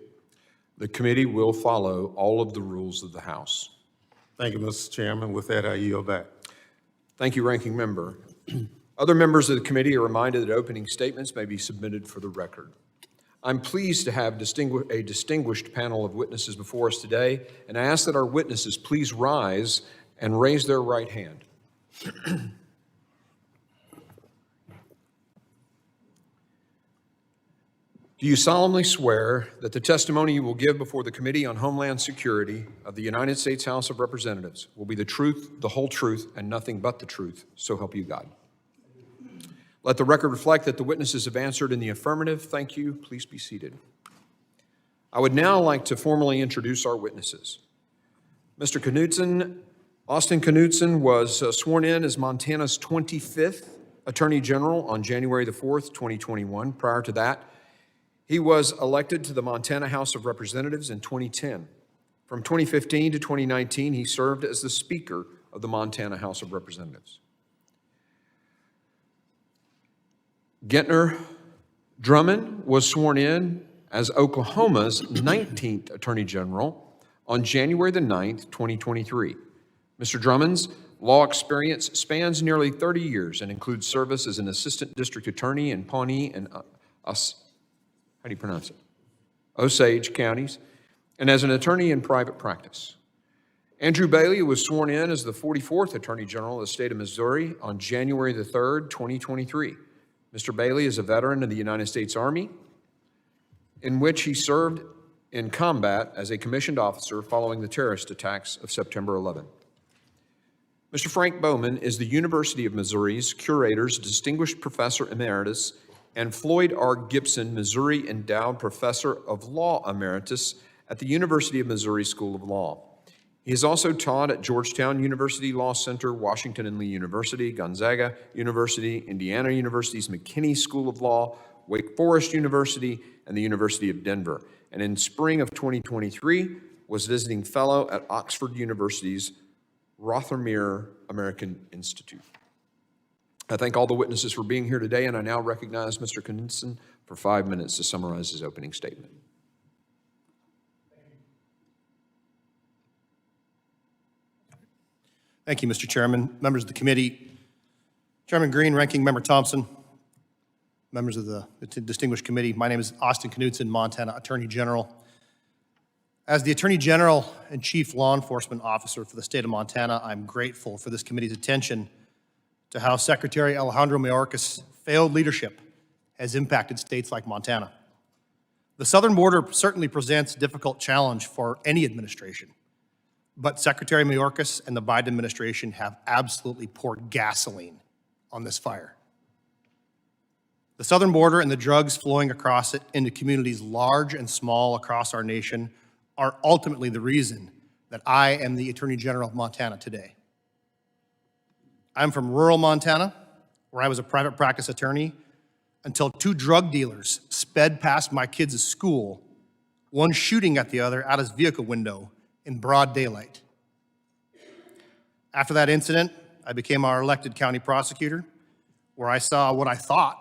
The committee will follow all of the rules of the House. Thank you, Mr. Chairman. With that, I yield back. Thank you, Ranking Member. Other members of the committee are reminded that opening statements may be submitted for the record. I'm pleased to have a distinguished panel of witnesses before us today, and I ask that our witnesses please rise and raise their right hand. Do you solemnly swear that the testimony you will give before the Committee on Homeland Security of the United States House of Representatives will be the truth, the whole truth, and nothing but the truth, so help you God? Let the record reflect that the witnesses have answered in the affirmative. Thank you. Please be seated. I would now like to formally introduce our witnesses. Mr. Knudsen, Austin Knudsen was sworn in as Montana's 25th Attorney General on January the 4th, 2021. Prior to that, he was elected to the Montana House of Representatives in 2010. From 2015 to 2019, he served as the Speaker of the Montana House of Representatives. AG Drummond was sworn in as Oklahoma's 19th Attorney General on January the 9th, 2023. Mr. Drummond's law experience spans nearly 30 years and includes service as an Assistant District Attorney in Pawnee and Osage counties, and as an attorney in private practice. Andrew Bailey was sworn in as the 44th Attorney General of the state of Missouri on January the 3rd, 2023. Mr. Bailey is a veteran of the United States Army, in which he served in combat as a commissioned officer following the terrorist attacks of September 11. Mr. Frank Bowman is the University of Missouri's Curator's Distinguished Professor Emeritus and Floyd R. Gibson Missouri Endowed Professor of Law Emeritus at the University of Missouri School of Law. He has also taught at Georgetown University Law Center, Washington and Lee University, Gonzaga University, Indiana University's McKinney School of Law, Wake Forest University, and the University of Denver. And in spring of 2023, was visiting fellow at Oxford University's Rothermere American Institute. I thank all the witnesses for being here today, and I now recognize Mr. Knudsen for 5 minutes to summarize his opening statement. Thank you, Mr. Chairman, members of the committee, Chairman Green, Ranking Member Thompson, members of the distinguished committee. My name is Austin Knudsen, Montana Attorney General. As the Attorney General and Chief Law Enforcement Officer for the state of Montana, I'm grateful for this committee's attention to how Secretary Alejandro Mayorkas' failed leadership has impacted states like Montana. The southern border certainly presents a difficult challenge for any administration, but Secretary Mayorkas and the Biden administration have absolutely poured gasoline on this fire. The southern border and the drugs flowing across it into communities large and small across our nation are ultimately the reason that I am the Attorney General of Montana today. I'm from rural Montana, where I was a private practice attorney until two drug dealers sped past my kids' school, one shooting at the other out his vehicle window in broad daylight. After that incident, I became our elected county prosecutor, where I saw what I thought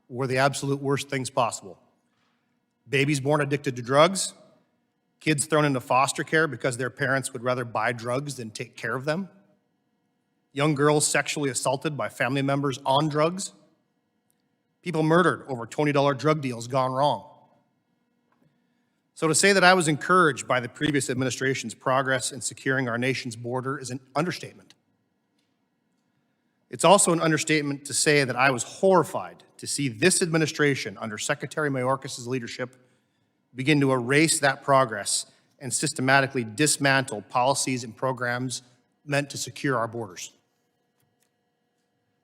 were the absolute worst things possible. Babies born addicted to drugs, kids thrown into foster care because their parents would rather buy drugs than take care of them, young girls sexually assaulted by family members on drugs, people murdered over $20 drug deals gone wrong. So to say that I was encouraged by the previous administration's progress in securing our nation's border is an understatement. It's also an understatement to say that I was horrified to see this administration under Secretary Mayorkas' leadership begin to erase that progress and systematically dismantle policies and programs meant to secure our borders.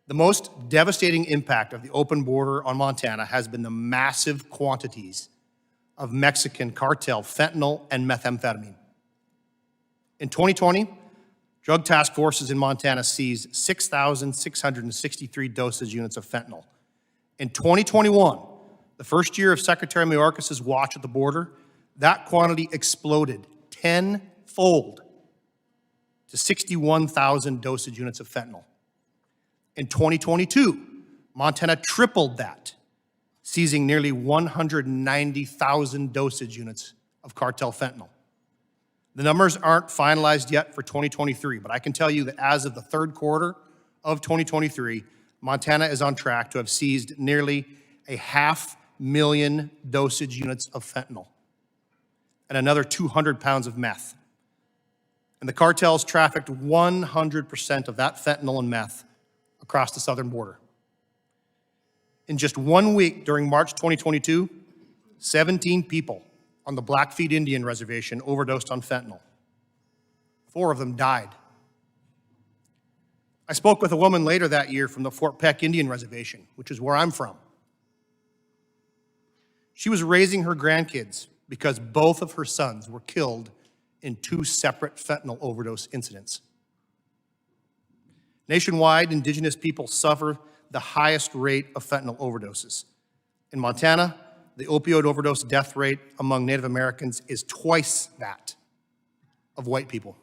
The most devastating impact of the open border on Montana has been the massive quantities of Mexican cartel fentanyl and methamphetamine. In 2020, drug task forces in Montana seized 6,663 dosage units of fentanyl. In 2021, the first year of Secretary Mayorkas' watch at the border, that quantity exploded tenfold to 61,000 dosage units of fentanyl. In 2022, Montana tripled that, seizing nearly 190,000 dosage units of cartel fentanyl. The numbers aren't finalized yet for 2023, but I can tell you that as of the third quarter of 2023, Montana is on track to have seized nearly 500,000 dosage units of fentanyl and another 200 pounds of meth. And the cartels trafficked 100% of that fentanyl and meth across the southern border. In just 1 week during March 2022, 17 people on the Blackfeet Indian Reservation overdosed on fentanyl. 4 of them died. I spoke with a woman later that year from the Fort Peck Indian Reservation, which is where I'm from. She was raising her grandkids because both of her sons were killed in 2 separate fentanyl overdose incidents. Nationwide, indigenous people suffer the highest rate of fentanyl overdoses. In Montana, the opioid overdose death rate among Native Americans is twice that of white people.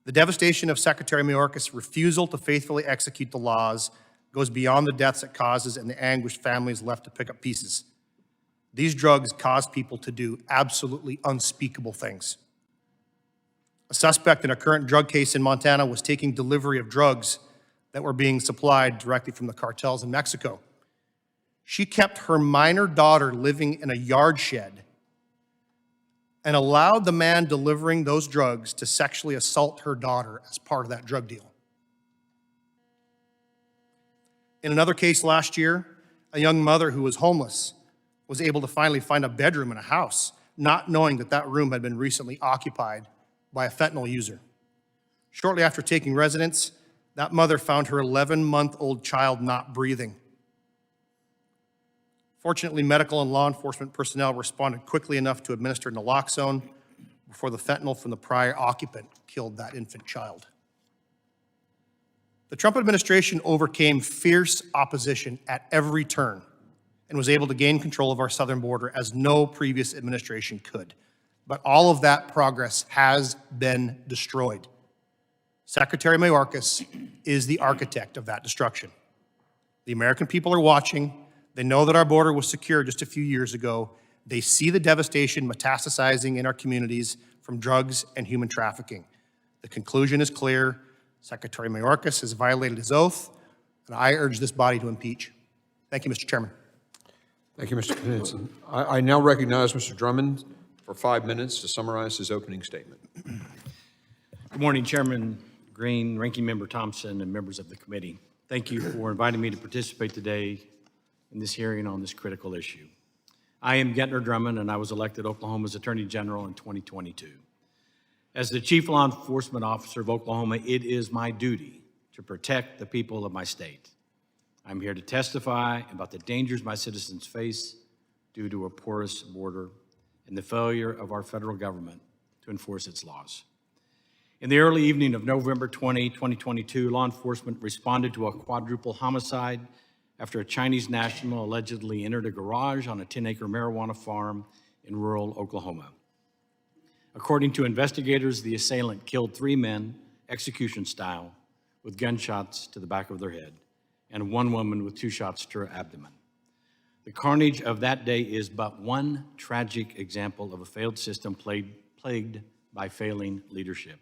The devastation of Secretary Mayorkas' refusal to faithfully execute the laws goes beyond the deaths it causes and the anguished families left to pick up pieces. These drugs cause people to do absolutely unspeakable things. A suspect in a current drug case in Montana was taking delivery of drugs that were being supplied directly from the cartels in Mexico. She kept her minor daughter living in a yard shed and allowed the man delivering those drugs to sexually assault her daughter as part of that drug deal. In another case last year, a young mother who was homeless was able to finally find a bedroom in a house, not knowing that that room had been recently occupied by a fentanyl user. Shortly after taking residence, that mother found her 11-month-old child not breathing. Fortunately, medical and law enforcement personnel responded quickly enough to administer naloxone before the fentanyl from the prior occupant killed that infant child. The Trump administration overcame fierce opposition at every turn and was able to gain control of our southern border as no previous administration could. But all of that progress has been destroyed. Secretary Mayorkas is the architect of that destruction. The American people are watching. They know that our border was secure just a few years ago. They see the devastation metastasizing in our communities from drugs and human trafficking. The conclusion is clear. Secretary Mayorkas has violated his oath, and I urge this body to impeach. Thank you, Mr. Chairman. Thank you, Mr. Knudsen. I now recognize Mr. Drummond for 5 minutes to summarize his opening statement. Good morning, Chairman Green, Ranking Member Thompson, and members of the committee. Thank you for inviting me to participate today in this hearing on this critical issue. I am Gettner Drummond, and I was elected Oklahoma's Attorney General in 2022. As the Chief Law Enforcement Officer of Oklahoma, it is my duty to protect the people of my state. I'm here to testify about the dangers my citizens face due to a porous border and the failure of our federal government to enforce its laws. In the early evening of November 20, 2022, law enforcement responded to a quadruple homicide after a Chinese national allegedly entered a garage on a 10-acre marijuana farm in rural Oklahoma. According to investigators, the assailant killed 3 men, execution style, with gunshots to the back of their head, and 1 woman with 2 shots to her abdomen. The carnage of that day is but one tragic example of a failed system plagued by failing leadership.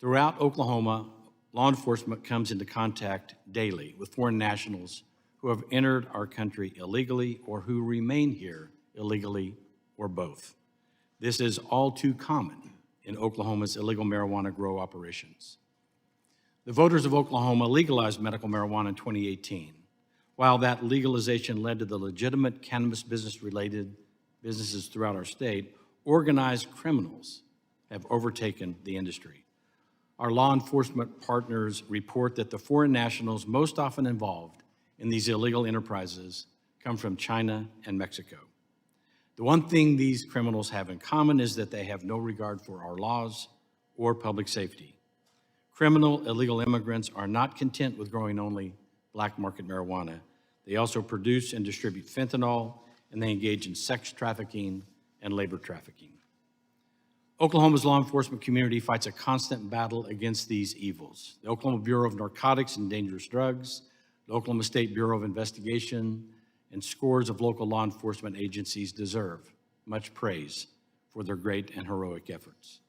Throughout Oklahoma, law enforcement comes into contact daily with foreign nationals who have entered our country illegally or who remain here illegally or both. This is all too common in Oklahoma's illegal marijuana grow operations. The voters of Oklahoma legalized medical marijuana in 2018. While that legalization led to the legitimate cannabis business-related businesses throughout our state, organized criminals have overtaken the industry. Our law enforcement partners report that the foreign nationals most often involved in these illegal enterprises come from China and Mexico. The one thing these criminals have in common is that they have no regard for our laws or public safety. Criminal illegal immigrants are not content with growing only black market marijuana. They also produce and distribute fentanyl, and they engage in sex trafficking and labor trafficking. Oklahoma's law enforcement community fights a constant battle against these evils. The Oklahoma Bureau of Narcotics and Dangerous Drugs, the Oklahoma State Bureau of Investigation, and scores of local law enforcement agencies deserve much praise for their great and heroic efforts.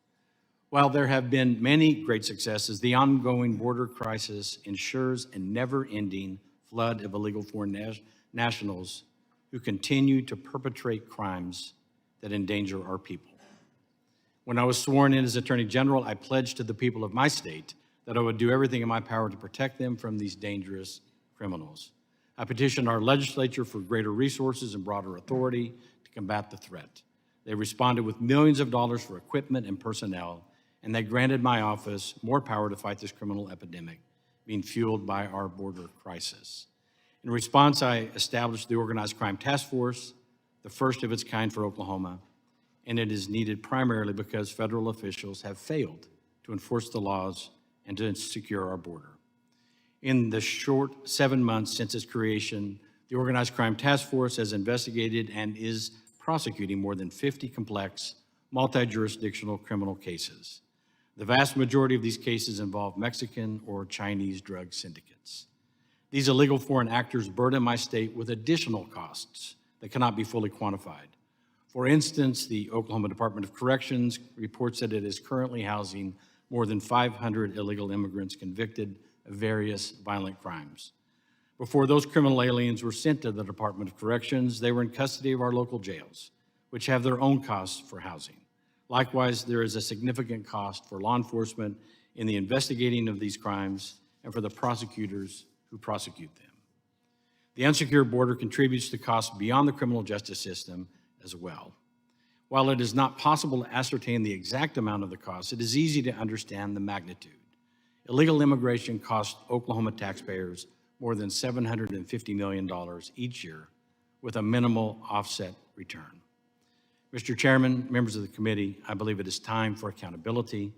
While there have been many great successes, the ongoing border crisis ensures a never-ending flood of illegal foreign nationals who continue to perpetrate crimes that endanger our people. When I was sworn in as Attorney General, I pledged to the people of my state that I would do everything in my power to protect them from these dangerous criminals. I petitioned our legislature for greater resources and broader authority to combat the threat. They responded with millions of dollars for equipment and personnel, and they granted my office more power to fight this criminal epidemic being fueled by our border crisis. In response, I established the Organized Crime Task Force, the first of its kind for Oklahoma, and it is needed primarily because federal officials have failed to enforce the laws and to secure our border. In the short 7 months since its creation, the Organized Crime Task Force has investigated and is prosecuting more than 50 complex, multi-jurisdictional criminal cases. The vast majority of these cases involve Mexican or Chinese drug syndicates. These illegal foreign actors burden my state with additional costs that cannot be fully quantified. For instance, the Oklahoma Department of Corrections reports that it is currently housing more than 500 illegal immigrants convicted of various violent crimes. Before those criminal aliens were sent to the Department of Corrections, they were in custody of our local jails, which have their own costs for housing. Likewise, there is a significant cost for law enforcement in the investigating of these crimes and for the prosecutors who prosecute them. The unsecured border contributes to costs beyond the criminal justice system as well. While it is not possible to ascertain the exact amount of the cost, it is easy to understand the magnitude. Illegal immigration costs Oklahoma taxpayers more than $750 million each year with a minimal offset return. Mr. Chairman, members of the committee, I believe it is time for accountability.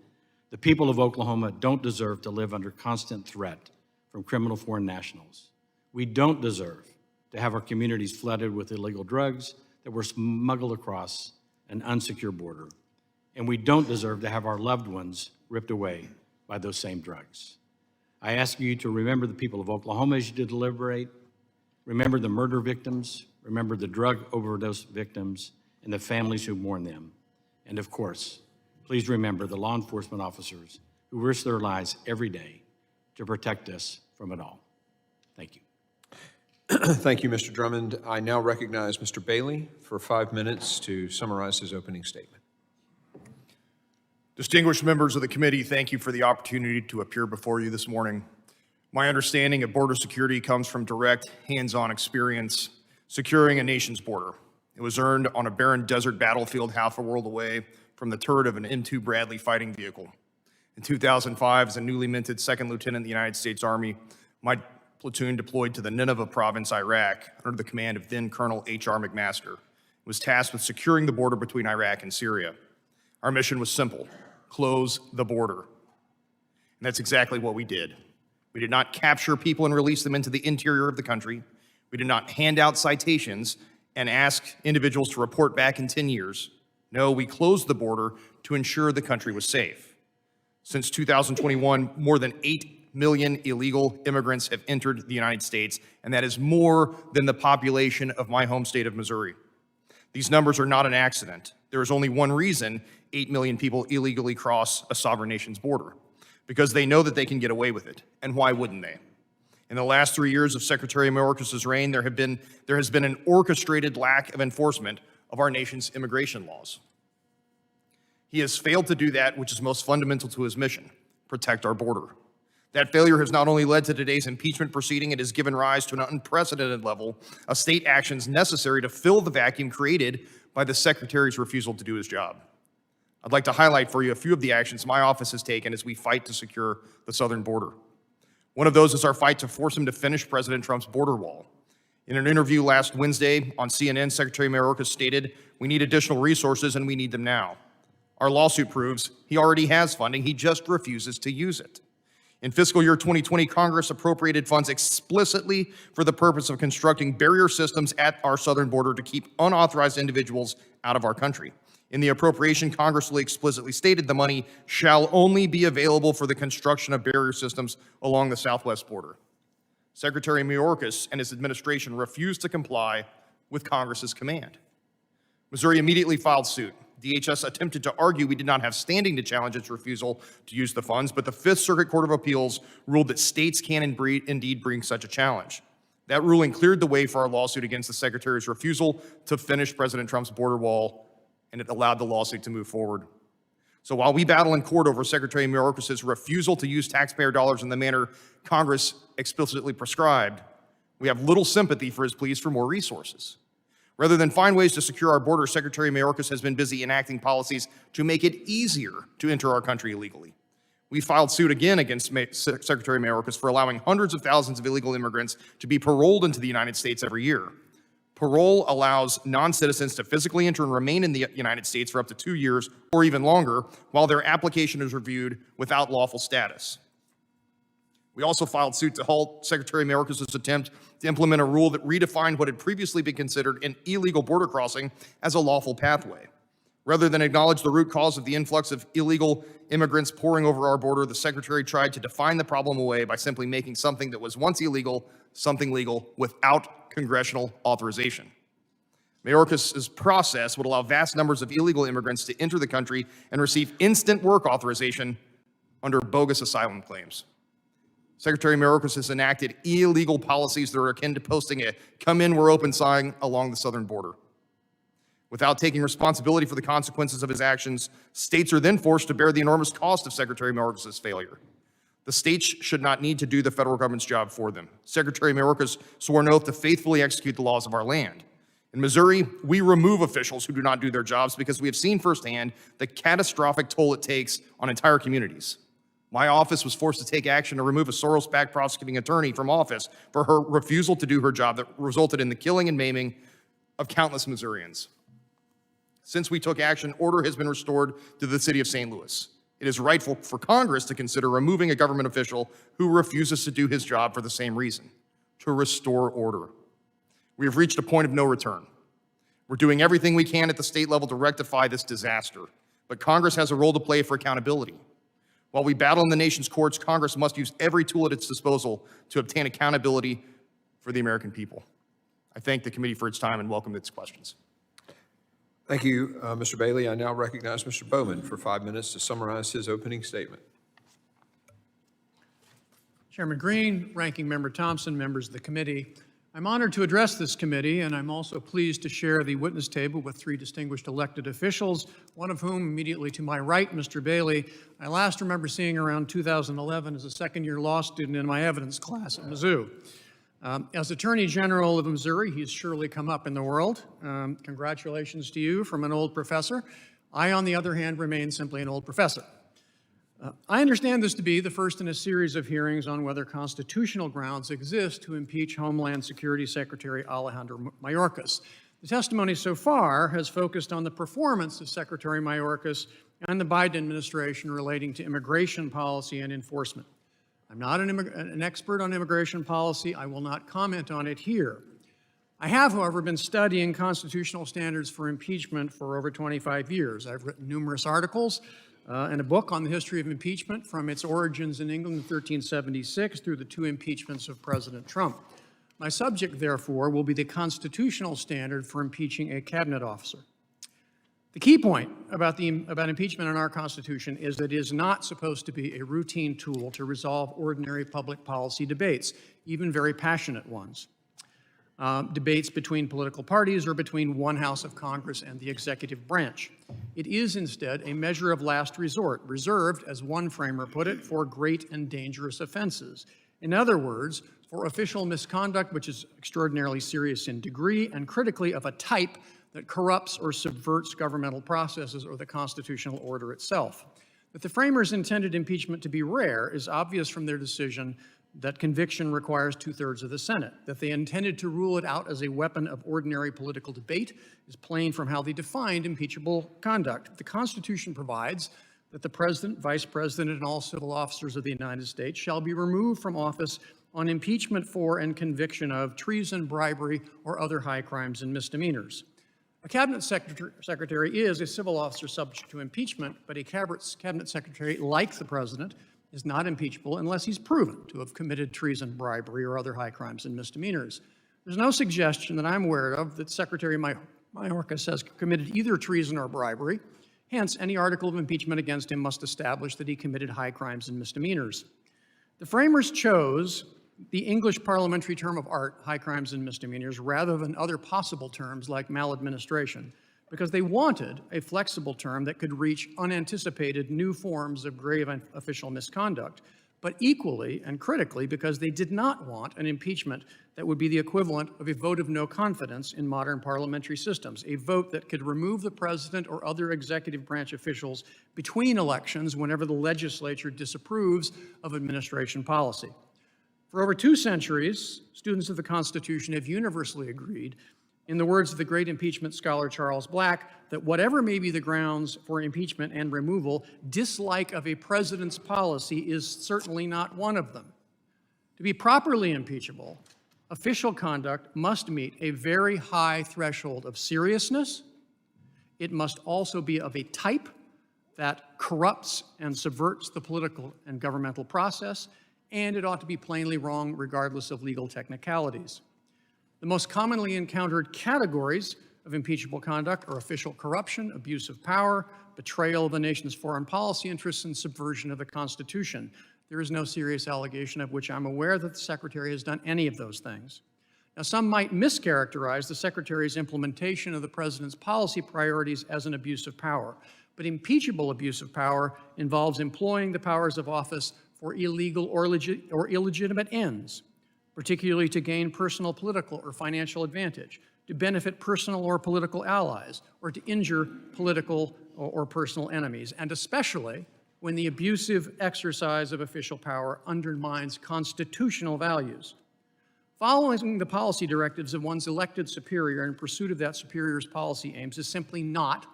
The people of Oklahoma don't deserve to live under constant threat from criminal foreign nationals. We don't deserve to have our communities flooded with illegal drugs that were smuggled across an unsecure border. And we don't deserve to have our loved ones ripped away by those same drugs. I ask you to remember the people of Oklahoma as you deliberate. Remember the murder victims, remember the drug overdose victims, and the families who mourn them. And of course, please remember the law enforcement officers who risk their lives every day to protect us from it all. Thank you. Thank you, Mr. Drummond. I now recognize Mr. Bailey for 5 minutes to summarize his opening statement. Distinguished members of the committee, thank you for the opportunity to appear before you this morning. My understanding of border security comes from direct, hands-on experience securing a nation's border. It was earned on a barren desert battlefield half a world away from the turret of an M2 Bradley fighting vehicle. In 2005, as a newly minted second lieutenant in the United States Army, my platoon deployed to the Nineveh province, Iraq, under the command of then Colonel H.R. McMaster. It was tasked with securing the border between Iraq and Syria. Our mission was simple: close the border. And that's exactly what we did. We did not capture people and release them into the interior of the country. We did not hand out citations and ask individuals to report back in 10 years. No, we closed the border to ensure the country was safe. Since 2021, more than 8 million illegal immigrants have entered the United States, and that is more than the population of my home state of Missouri. These numbers are not an accident. There is only one reason 8 million people illegally cross a sovereign nation's border: because they know that they can get away with it. And why wouldn't they? In the last 3 years of Secretary Mayorkas' reign, there has been an orchestrated lack of enforcement of our nation's immigration laws. He has failed to do that which is most fundamental to his mission: protect our border. That failure has not only led to today's impeachment proceeding, it has given rise to an unprecedented level of state actions necessary to fill the vacuum created by the Secretary's refusal to do his job. I'd like to highlight for you a few of the actions my office has taken as we fight to secure the southern border. One of those is our fight to force him to finish President Trump's border wall. In an interview last Wednesday on CNN, Secretary Mayorkas stated, "We need additional resources and we need them now." Our lawsuit proves he already has funding, he just refuses to use it. In fiscal year 2020, Congress appropriated funds explicitly for the purpose of constructing barrier systems at our southern border to keep unauthorized individuals out of our country. In the appropriation, Congress explicitly stated the money shall only be available for the construction of barrier systems along the southwest border. Secretary Mayorkas and his administration refused to comply with Congress's command. Missouri immediately filed suit. DHS attempted to argue we did not have standing to challenge its refusal to use the funds, but the Fifth Circuit Court of Appeals ruled that states can indeed bring such a challenge. That ruling cleared the way for our lawsuit against the Secretary's refusal to finish President Trump's border wall, and it allowed the lawsuit to move forward. So while we battle in court over Secretary Mayorkas' refusal to use taxpayer dollars in the manner Congress explicitly prescribed, we have little sympathy for his pleas for more resources. Rather than find ways to secure our border, Secretary Mayorkas has been busy enacting policies to make it easier to enter our country illegally. We filed suit again against Secretary Mayorkas for allowing hundreds of thousands of illegal immigrants to be paroled into the United States every year. Parole allows non-citizens to physically enter and remain in the United States for up to 2 years or even longer while their application is reviewed without lawful status. We also filed suit to halt Secretary Mayorkas' attempt to implement a rule that redefined what had previously been considered an illegal border crossing as a lawful pathway. Rather than acknowledge the root cause of the influx of illegal immigrants pouring over our border, the Secretary tried to define the problem away by simply making something that was once illegal something legal without congressional authorization. Mayorkas' process would allow vast numbers of illegal immigrants to enter the country and receive instant work authorization under bogus asylum claims. Secretary Mayorkas has enacted illegal policies that are akin to posting a "come in, we're open" sign along the southern border. Without taking responsibility for the consequences of his actions, states are then forced to bear the enormous cost of Secretary Mayorkas' failure. The states should not need to do the federal government's job for them. Secretary Mayorkas swore an oath to faithfully execute the laws of our land. In Missouri, we remove officials who do not do their jobs because we have seen firsthand the catastrophic toll it takes on entire communities. My office was forced to take action to remove a Soros-backed prosecuting attorney from office for her refusal to do her job that resulted in the killing and maiming of countless Missourians. Since we took action, order has been restored to the city of St. Louis. It is rightful for Congress to consider removing a government official who refuses to do his job for the same reason, to restore order. We have reached a point of no return. We're doing everything we can at the state level to rectify this disaster, but Congress has a role to play for accountability. While we battle in the nation's courts, Congress must use every tool at its disposal to obtain accountability for the American people. I thank the committee for its time and welcome its questions. Thank you, Mr. Bailey. I now recognize Mr. Bowman for 5 minutes to summarize his opening statement. Chairman Green, Ranking Member Thompson, members of the committee, I'm honored to address this committee, and I'm also pleased to share the witness table with 3 distinguished elected officials, one of whom, immediately to my right, Mr. Bailey, I last remember seeing around 2011 as a second-year law student in my evidence class at Mizzou. As Attorney General of Missouri, he's surely come up in the world. Congratulations to you from an old professor. I, on the other hand, remain simply an old professor. I understand this to be the first in a series of hearings on whether constitutional grounds exist to impeach Homeland Security Secretary Alejandro Mayorkas. The testimony so far has focused on the performance of Secretary Mayorkas and the Biden administration relating to immigration policy and enforcement. I'm not an expert on immigration policy. I will not comment on it here. I have, however, been studying constitutional standards for impeachment for over 25 years. I've written numerous articles and a book on the history of impeachment from its origins in England in 1376 through the 2 impeachments of President Trump. My subject, therefore, will be the constitutional standard for impeaching a cabinet officer. The key point about impeachment in our Constitution is that it is not supposed to be a routine tool to resolve ordinary public policy debates, even very passionate ones. Debates between political parties or between one house of Congress and the executive branch. It is instead a measure of last resort, reserved, as one framer put it, for great and dangerous offenses. In other words, for official misconduct which is extraordinarily serious in degree and critically of a type that corrupts or subverts governmental processes or the constitutional order itself. That the framers intended impeachment to be rare is obvious from their decision that conviction requires 2/3 of the Senate. That they intended to rule it out as a weapon of ordinary political debate is plain from how they defined impeachable conduct. The Constitution provides that the President, Vice President, and all civil officers of the United States shall be removed from office on impeachment for and conviction of treason, bribery, or other high crimes and misdemeanors. A cabinet secretary is a civil officer subject to impeachment, but a cabinet secretary, like the president, is not impeachable unless he's proven to have committed treason, bribery, or other high crimes and misdemeanors. There's no suggestion that I'm aware of that Secretary Mayorkas has committed either treason or bribery. Hence, any article of impeachment against him must establish that he committed high crimes and misdemeanors. The framers chose the English parliamentary term of art, high crimes and misdemeanors, rather than other possible terms like maladministration, because they wanted a flexible term that could reach unanticipated new forms of grave official misconduct, but equally and critically because they did not want an impeachment that would be the equivalent of a vote of no confidence in modern parliamentary systems, a vote that could remove the president or other executive branch officials between elections whenever the legislature disapproves of administration policy. For over 2 centuries, students of the Constitution have universally agreed, in the words of the great impeachment scholar Charles Black, that whatever may be the grounds for impeachment and removal, dislike of a president's policy is certainly not one of them. To be properly impeachable, official conduct must meet a very high threshold of seriousness. It must also be of a type that corrupts and subverts the political and governmental process, and it ought to be plainly wrong regardless of legal technicalities. The most commonly encountered categories of impeachable conduct are official corruption, abuse of power, betrayal of the nation's foreign policy interests, and subversion of the Constitution. There is no serious allegation of which I'm aware that the Secretary has done any of those things. Now, some might mischaracterize the Secretary's implementation of the President's policy priorities as an abuse of power, but impeachable abuse of power involves employing the powers of office for illegal or illegitimate ends, particularly to gain personal, political, or financial advantage, to benefit personal or political allies, or to injure political or personal enemies, and especially when the abusive exercise of official power undermines constitutional values. Following the policy directives of one's elected superior in pursuit of that superior's policy aims is simply not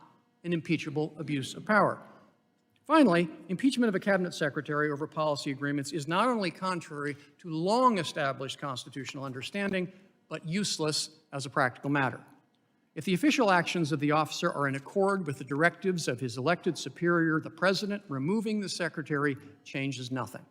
an impeachable abuse of power. Finally, impeachment of a cabinet secretary over policy agreements is not only contrary to long-established constitutional understanding, but useless as a practical matter. If the official actions of the officer are in accord with the directives of his elected superior, the president removing the secretary changes nothing.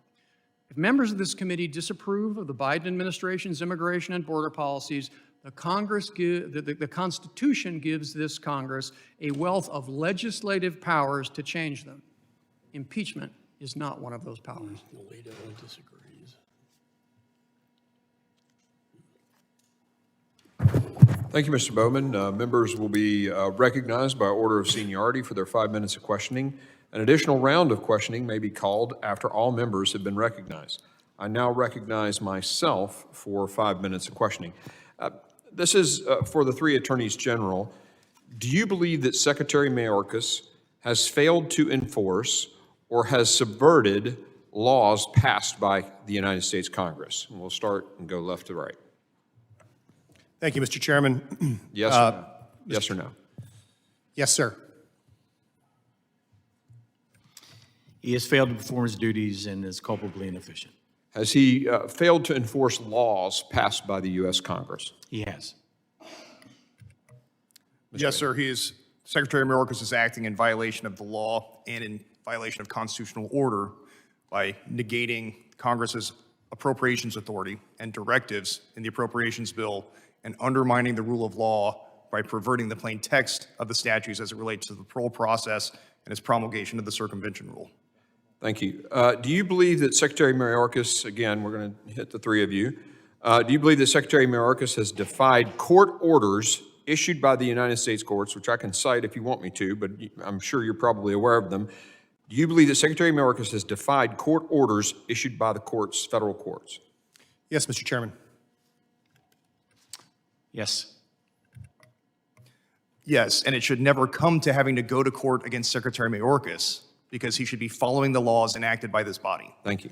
If members of this committee disapprove of the Biden administration's immigration and border policies, the Constitution gives this Congress a wealth of legislative powers to change them. Impeachment is not one of those powers. Thank you, Mr. Bowman. Members will be recognized by order of seniority for their 5 minutes of questioning. An additional round of questioning may be called after all members have been recognized. I now recognize myself for 5 minutes of questioning. This is for the three attorneys general. Do you believe that Secretary Mayorkas has failed to enforce or has subverted laws passed by the United States Congress? And we'll start and go left to right. Thank you, Mr. Chairman. Yes or no? Yes or no? Yes, sir. He has failed to perform his duties and is culpably inefficient. Has he failed to enforce laws passed by the U.S. Congress? He has. Yes, sir. Secretary Mayorkas is acting in violation of the law and in violation of constitutional order by negating Congress's appropriations authority and directives in the appropriations bill and undermining the rule of law by perverting the plain text of the statutes as it relates to the parole process and its promulgation of the circumvention rule. Thank you. Do you believe that Secretary Mayorkas, again, we're going to hit the three of you, do you believe that Secretary Mayorkas has defied court orders issued by the United States courts, which I can cite if you want me to, but I'm sure you're probably aware of them? Do you believe that Secretary Mayorkas has defied court orders issued by the courts, federal courts? Yes, Mr. Chairman. Yes. Yes, and it should never come to having to go to court against Secretary Mayorkas because he should be following the laws enacted by this body. Thank you.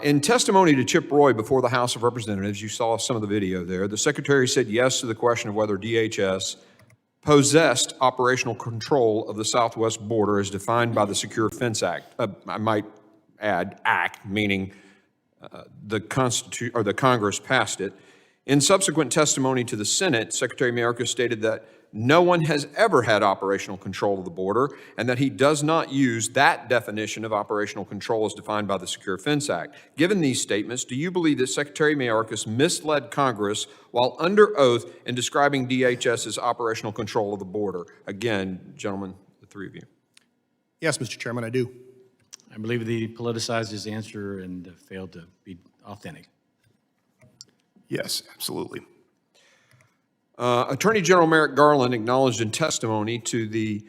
In testimony to Chip Roy before the House of Representatives, you saw some of the video there, the Secretary said yes to the question of whether DHS possessed operational control of the southwest border as defined by the Secure Fence Act. I might add, act, meaning the Congress passed it. In subsequent testimony to the Senate, Secretary Mayorkas stated that no one has ever had operational control of the border and that he does not use that definition of operational control as defined by the Secure Fence Act. Given these statements, do you believe that Secretary Mayorkas misled Congress while under oath in describing DHS's operational control of the border? Again, gentlemen, the three of you. Yes, Mr. Chairman, I do. I believe that he politicized his answer and failed to be authentic. Yes, absolutely. Attorney General Merrick Garland acknowledged in testimony to the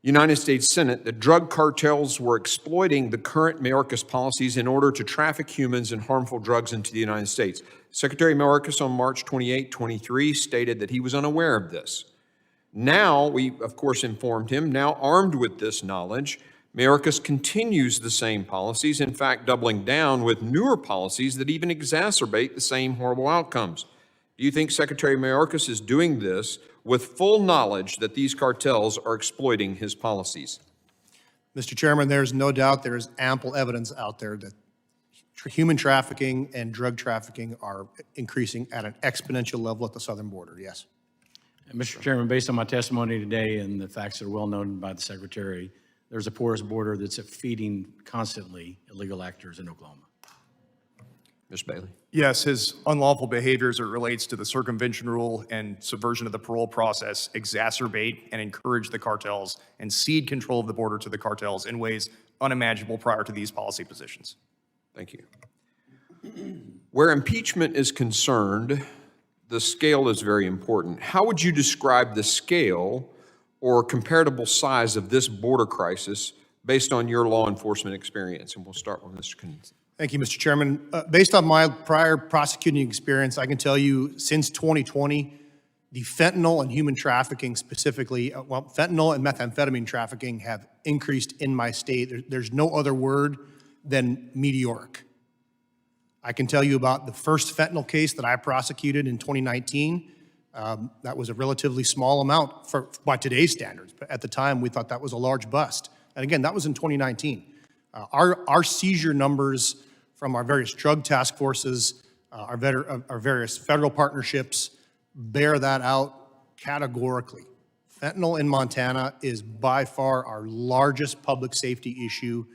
United States Senate that drug cartels were exploiting the current Mayorkas policies in order to traffic humans and harmful drugs into the United States. Secretary Mayorkas on March 28, 23 stated that he was unaware of this. Now, we of course informed him, now armed with this knowledge, Mayorkas continues the same policies, in fact doubling down with newer policies that even exacerbate the same horrible outcomes. Do you think Secretary Mayorkas is doing this with full knowledge that these cartels are exploiting his policies? Mr. Chairman, there's no doubt there is ample evidence out there that human trafficking and drug trafficking are increasing at an exponential level at the southern border, yes. And Mr. Chairman, based on my testimony today and the facts that are well known by the Secretary, there's a porous border that's feeding constantly illegal actors in Oklahoma. Mr. Bailey. Yes, his unlawful behavior as it relates to the circumvention rule and subversion of the parole process exacerbate and encourage the cartels and cede control of the border to the cartels in ways unimaginable prior to these policy positions. Thank you. Where impeachment is concerned, the scale is very important. How would you describe the scale or comparable size of this border crisis based on your law enforcement experience? And we'll start with Mr. Knudsen. Thank you, Mr. Chairman. Based on my prior prosecuting experience, I can tell you since 2020, the fentanyl and human trafficking specifically, fentanyl and methamphetamine trafficking have increased in my state. There's no other word than meteoric. I can tell you about the first fentanyl case that I prosecuted in 2019. That was a relatively small amount by today's standards, but at the time we thought that was a large bust. And again, that was in 2019. Our seizure numbers from our various drug task forces, our various federal partnerships bear that out categorically. Fentanyl in Montana is by far our largest public safety issue,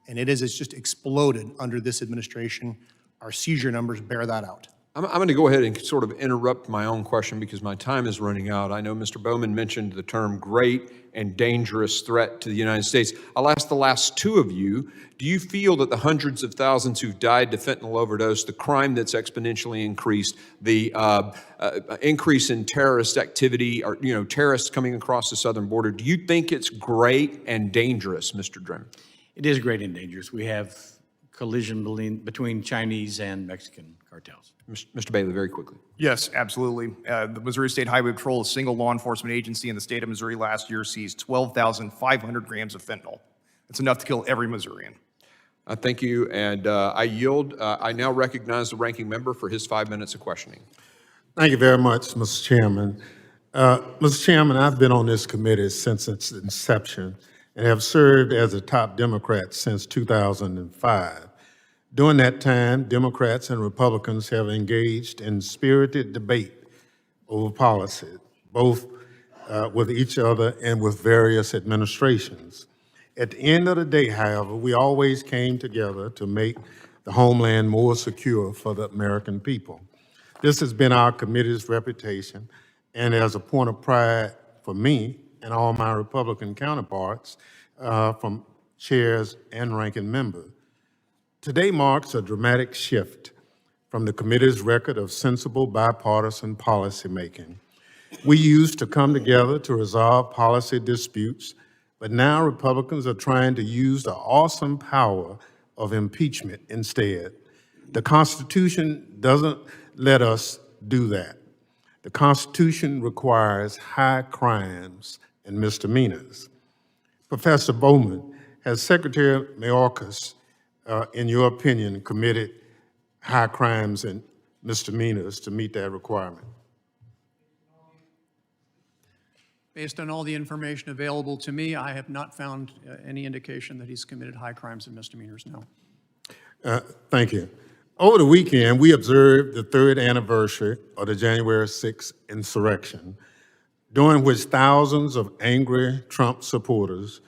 and it's just exploded under this administration. Our seizure numbers bear that out. I'm going to go ahead and sort of interrupt my own question because my time is running out. I know Mr. Bowman mentioned the term great and dangerous threat to the United States. I'll ask the last two of you, do you feel that the hundreds of thousands who've died to fentanyl overdose, the crime that's exponentially increased, the increase in terrorist activity, or terrorists coming across the southern border, do you think it's great and dangerous, Mr. Drummond? It is great and dangerous. We have collision between Chinese and Mexican cartels. Mr. Bailey, very quickly. Yes, absolutely. The Missouri State Highway Patrol, a single law enforcement agency in the state of Missouri last year, seized 12,500 grams of fentanyl. That's enough to kill every Missourian. Thank you, and I yield. I now recognize the ranking member for his 5 minutes of questioning. Thank you very much, Mr. Chairman. Mr. Chairman, I've been on this committee since its inception and have served as a top Democrat since 2005. During that time, Democrats and Republicans have engaged in spirited debate over policy, both with each other and with various administrations. At the end of the day, however, we always came together to make the homeland more secure for the American people. This has been our committee's reputation, and as a point of pride for me and all my Republican counterparts, from chairs and ranking members. Today marks a dramatic shift from the committee's record of sensible bipartisan policymaking. We used to come together to resolve policy disputes, but now Republicans are trying to use the awesome power of impeachment instead. The Constitution doesn't let us do that. The Constitution requires high crimes and misdemeanors. Professor Bowman, has Secretary Mayorkas, in your opinion, committed high crimes and misdemeanors to meet that requirement? Based on all the information available to me, I have not found any indication that he's committed high crimes and misdemeanors, no. Thank you. Over the weekend, we observed the third anniversary of the January 6th insurrection, during which thousands of angry Trump supporters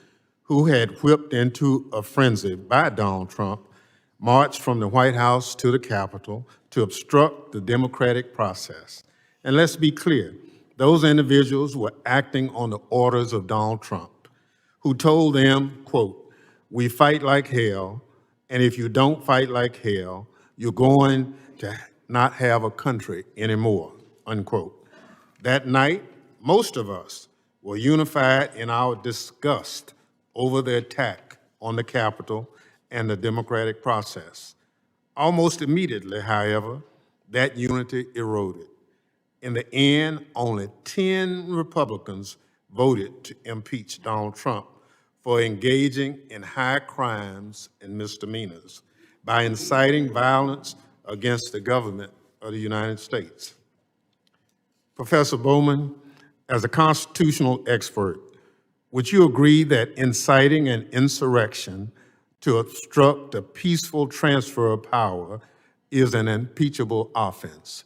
who had whipped into a frenzy by Donald Trump marched from the White House to the Capitol to obstruct the democratic process. And let's be clear, those individuals were acting on the orders of Donald Trump, who told them, quote, "We fight like hell, and if you don't fight like hell, you're going to not have a country anymore," unquote. That night, most of us were unified in our disgust over the attack on the Capitol and the democratic process. Almost immediately, however, that unity eroded. In the end, only 10 Republicans voted to impeach Donald Trump for engaging in high crimes and misdemeanors by inciting violence against the government of the United States. Professor Bowman, as a constitutional expert, would you agree that inciting an insurrection to obstruct a peaceful transfer of power is an impeachable offense?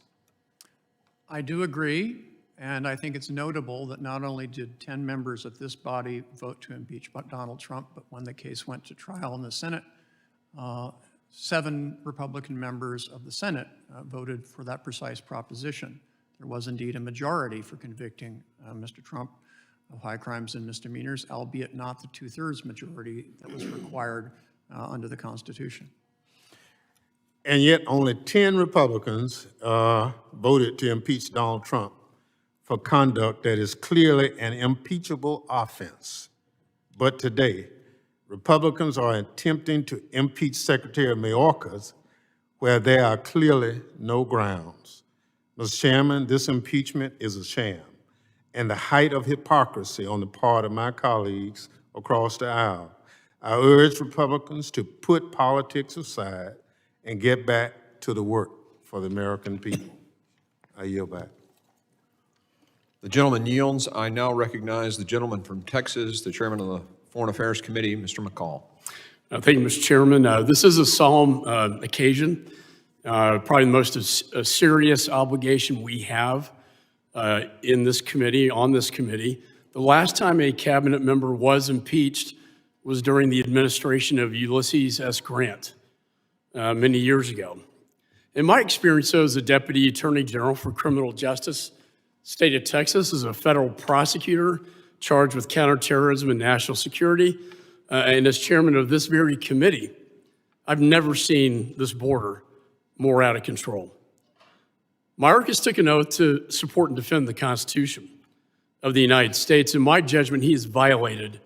I do agree, and I think it's notable that not only did 10 members of this body vote to impeach Donald Trump, but when the case went to trial in the Senate, 7 Republican members of the Senate voted for that precise proposition. There was indeed a majority for convicting Mr. Trump of high crimes and misdemeanors, albeit not the 2/3 majority that was required under the Constitution. And yet only 10 Republicans voted to impeach Donald Trump for conduct that is clearly an impeachable offense. But today, Republicans are attempting to impeach Secretary Mayorkas where there are clearly no grounds. Mr. Chairman, this impeachment is a sham and the height of hypocrisy on the part of my colleagues across the aisle. I urge Republicans to put politics aside and get back to the work for the American people. I yield back. The gentleman yields. I now recognize the gentleman from Texas, the chairman of the Foreign Affairs Committee, Mr. McCall. Thank you, Mr. Chairman. This is a solemn occasion, probably the most serious obligation we have in this committee, on this committee. The last time a cabinet member was impeached was during the administration of Ulysses S. Grant many years ago. In my experience, though, as a Deputy Attorney General for Criminal Justice, state of Texas, as a federal prosecutor charged with counterterrorism and national security, and as chairman of this very committee, I've never seen this border more out of control. Mayorkas took an oath to support and defend the Constitution of the United States. In my judgment, he has violated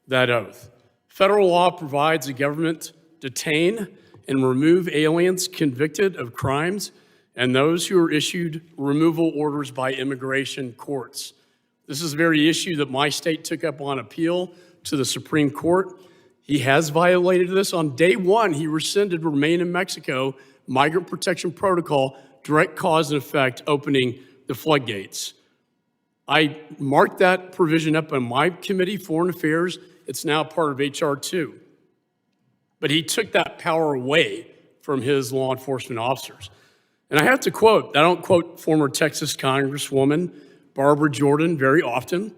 that oath. Federal law provides the government detain and remove aliens convicted of crimes and those who are issued removal orders by immigration courts. This is the very issue that my state took up on appeal to the Supreme Court. He has violated this. On day one, he rescinded Remain in Mexico Migrant Protection Protocol, direct cause and effect, opening the floodgates. I marked that provision up on my committee, Foreign Affairs. It's now part of H.R. 2. But he took that power away from his law enforcement officers. And I have to quote, I don't quote former Texas Congresswoman Barbara Jordan very often,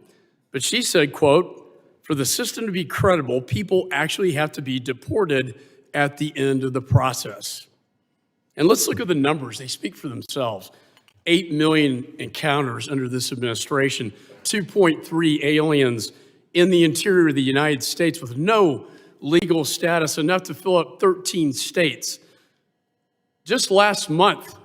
but she said, quote, "For the system to be credible, people actually have to be deported at the end of the process." And let's look at the numbers. They speak for themselves. 8 million encounters under this administration, 2.3 aliens in the interior of the United States with no legal status, enough to fill up 13 states. Just last month,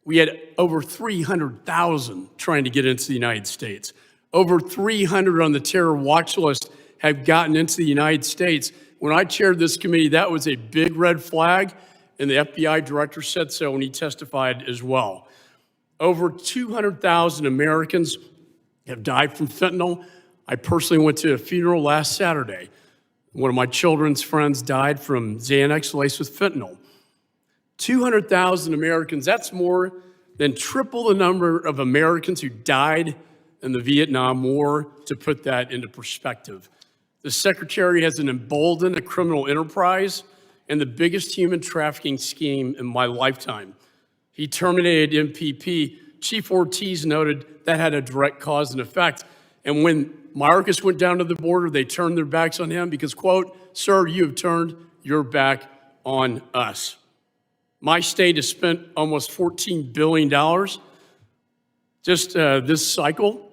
we had over 300,000 trying to get into the United States. Over 300 on the terror watch list have gotten into the United States. When I chaired this committee, that was a big red flag, and the FBI director said so when he testified as well. Over 200,000 Americans have died from fentanyl. I personally went to a funeral last Saturday. One of my children's friends died from Xanax laced with fentanyl. 200,000 Americans, that's more than triple the number of Americans who died in the Vietnam War, to put that into perspective. The Secretary has emboldened a criminal enterprise and the biggest human trafficking scheme in my lifetime. He terminated MPP. Chief Ortiz noted that had a direct cause and effect. And when Mayorkas went down to the border, they turned their backs on him because, quote, "Sir, you have turned your back on us." My state has spent almost $14 billion just this cycle.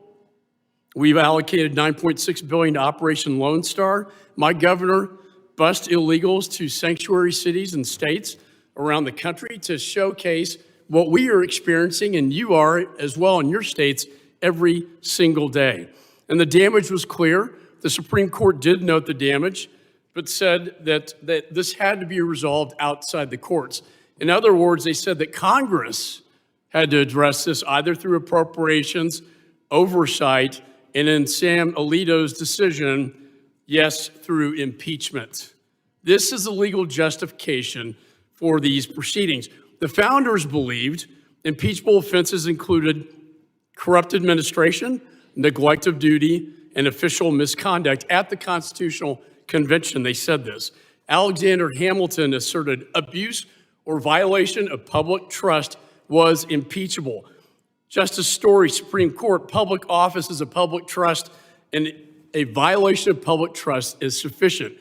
We've allocated $9.6 billion to Operation Lone Star. My governor bussed illegals to sanctuary cities and states around the country to showcase what we are experiencing, and you are as well in your states, every single day. And the damage was clear. The Supreme Court did note the damage, but said that this had to be resolved outside the courts. In other words, they said that Congress had to address this either through appropriations, oversight, and in Sam Alito's decision, yes, through impeachment. This is a legal justification for these proceedings. The founders believed impeachable offenses included corrupt administration, neglect of duty, and official misconduct. At the Constitutional Convention, they said this. Alexander Hamilton asserted abuse or violation of public trust was impeachable. Justice Story, Supreme Court, public office is a public trust, and a violation of public trust is sufficient.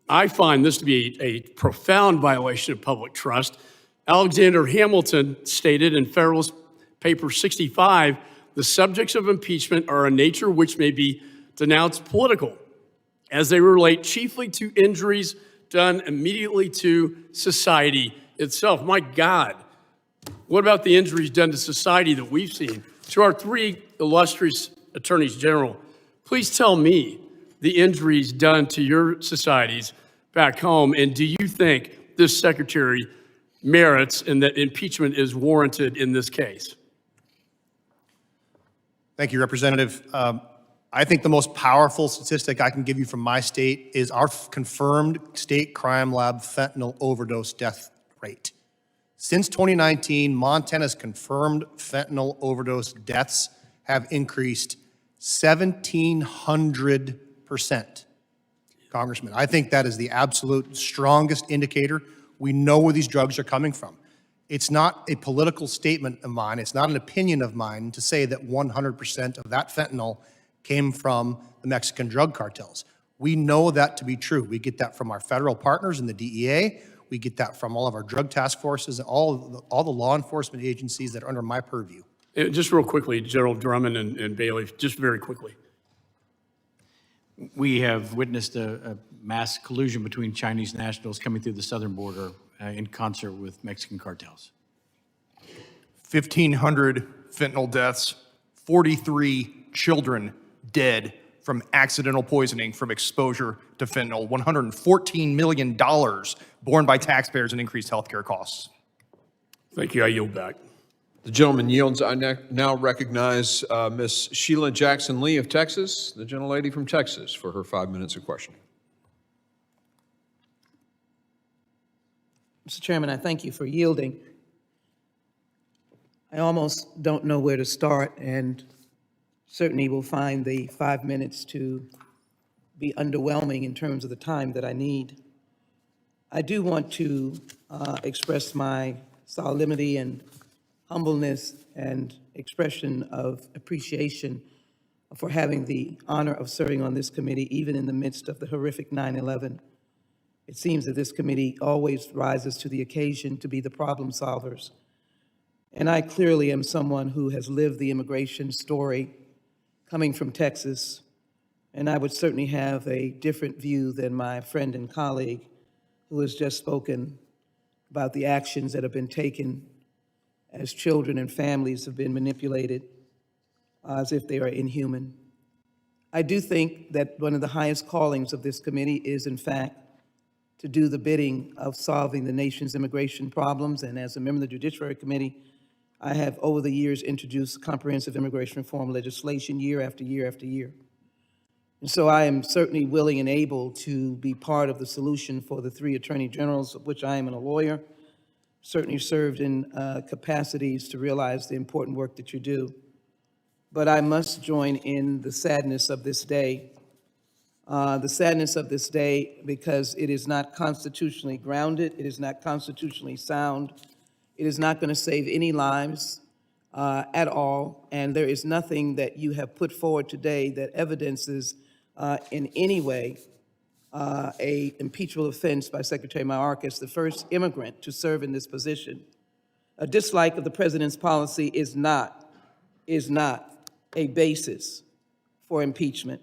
I find this to be a profound violation of public trust. Alexander Hamilton stated in Federalist Paper 65, the subjects of impeachment are a nature which may be denounced political, as they relate chiefly to injuries done immediately to society itself. My God, what about the injuries done to society that we've seen? To our three illustrious attorneys general, please tell me the injuries done to your societies back home, and do you think this secretary merits and that impeachment is warranted in this case? Thank you, Representative. I think the most powerful statistic I can give you from my state is our confirmed state crime lab fentanyl overdose death rate. Since 2019, Montana's confirmed fentanyl overdose deaths have increased 1,700%. Congressman, I think that is the absolute strongest indicator. We know where these drugs are coming from. It's not a political statement of mine, it's not an opinion of mine to say that 100% of that fentanyl came from the Mexican drug cartels. We know that to be true. We get that from our federal partners in the DEA. We get that from all of our drug task forces and all the law enforcement agencies that are under my purview. Just real quickly, General Drummond and Bailey, just very quickly. We have witnessed a mass collusion between Chinese nationals coming through the southern border in concert with Mexican cartels. 1,500 fentanyl deaths, 43 children dead from accidental poisoning from exposure to fentanyl, $114 million borne by taxpayers in increased healthcare costs. Thank you. I yield back. The gentleman yields. I now recognize Ms. Sheila Jackson Lee of Texas, the gentlelady from Texas, for her 5 minutes of questioning. Mr. Chairman, I thank you for yielding. I almost don't know where to start, and certainly will find the 5 minutes to be underwhelming in terms of the time that I need. I do want to express my solemnity and humbleness and expression of appreciation for having the honor of serving on this committee, even in the midst of the horrific 9/11. It seems that this committee always rises to the occasion to be the problem solvers. And I clearly am someone who has lived the immigration story coming from Texas, and I would certainly have a different view than my friend and colleague who has just spoken about the actions that have been taken as children and families have been manipulated as if they are inhuman. I do think that one of the highest callings of this committee is, in fact, to do the bidding of solving the nation's immigration problems. And as a member of the Judiciary Committee, I have over the years introduced comprehensive immigration reform legislation year after year after year. And so I am certainly willing and able to be part of the solution for the three attorney generals, of which I am a lawyer, certainly served in capacities to realize the important work that you do. But I must join in the sadness of this day. The sadness of this day because it is not constitutionally grounded, it is not constitutionally sound, it is not going to save any lives at all, and there is nothing that you have put forward today that evidences in any way a impeachable offense by Secretary Mayorkas, the first immigrant to serve in this position. A dislike of the president's policy is not a basis for impeachment.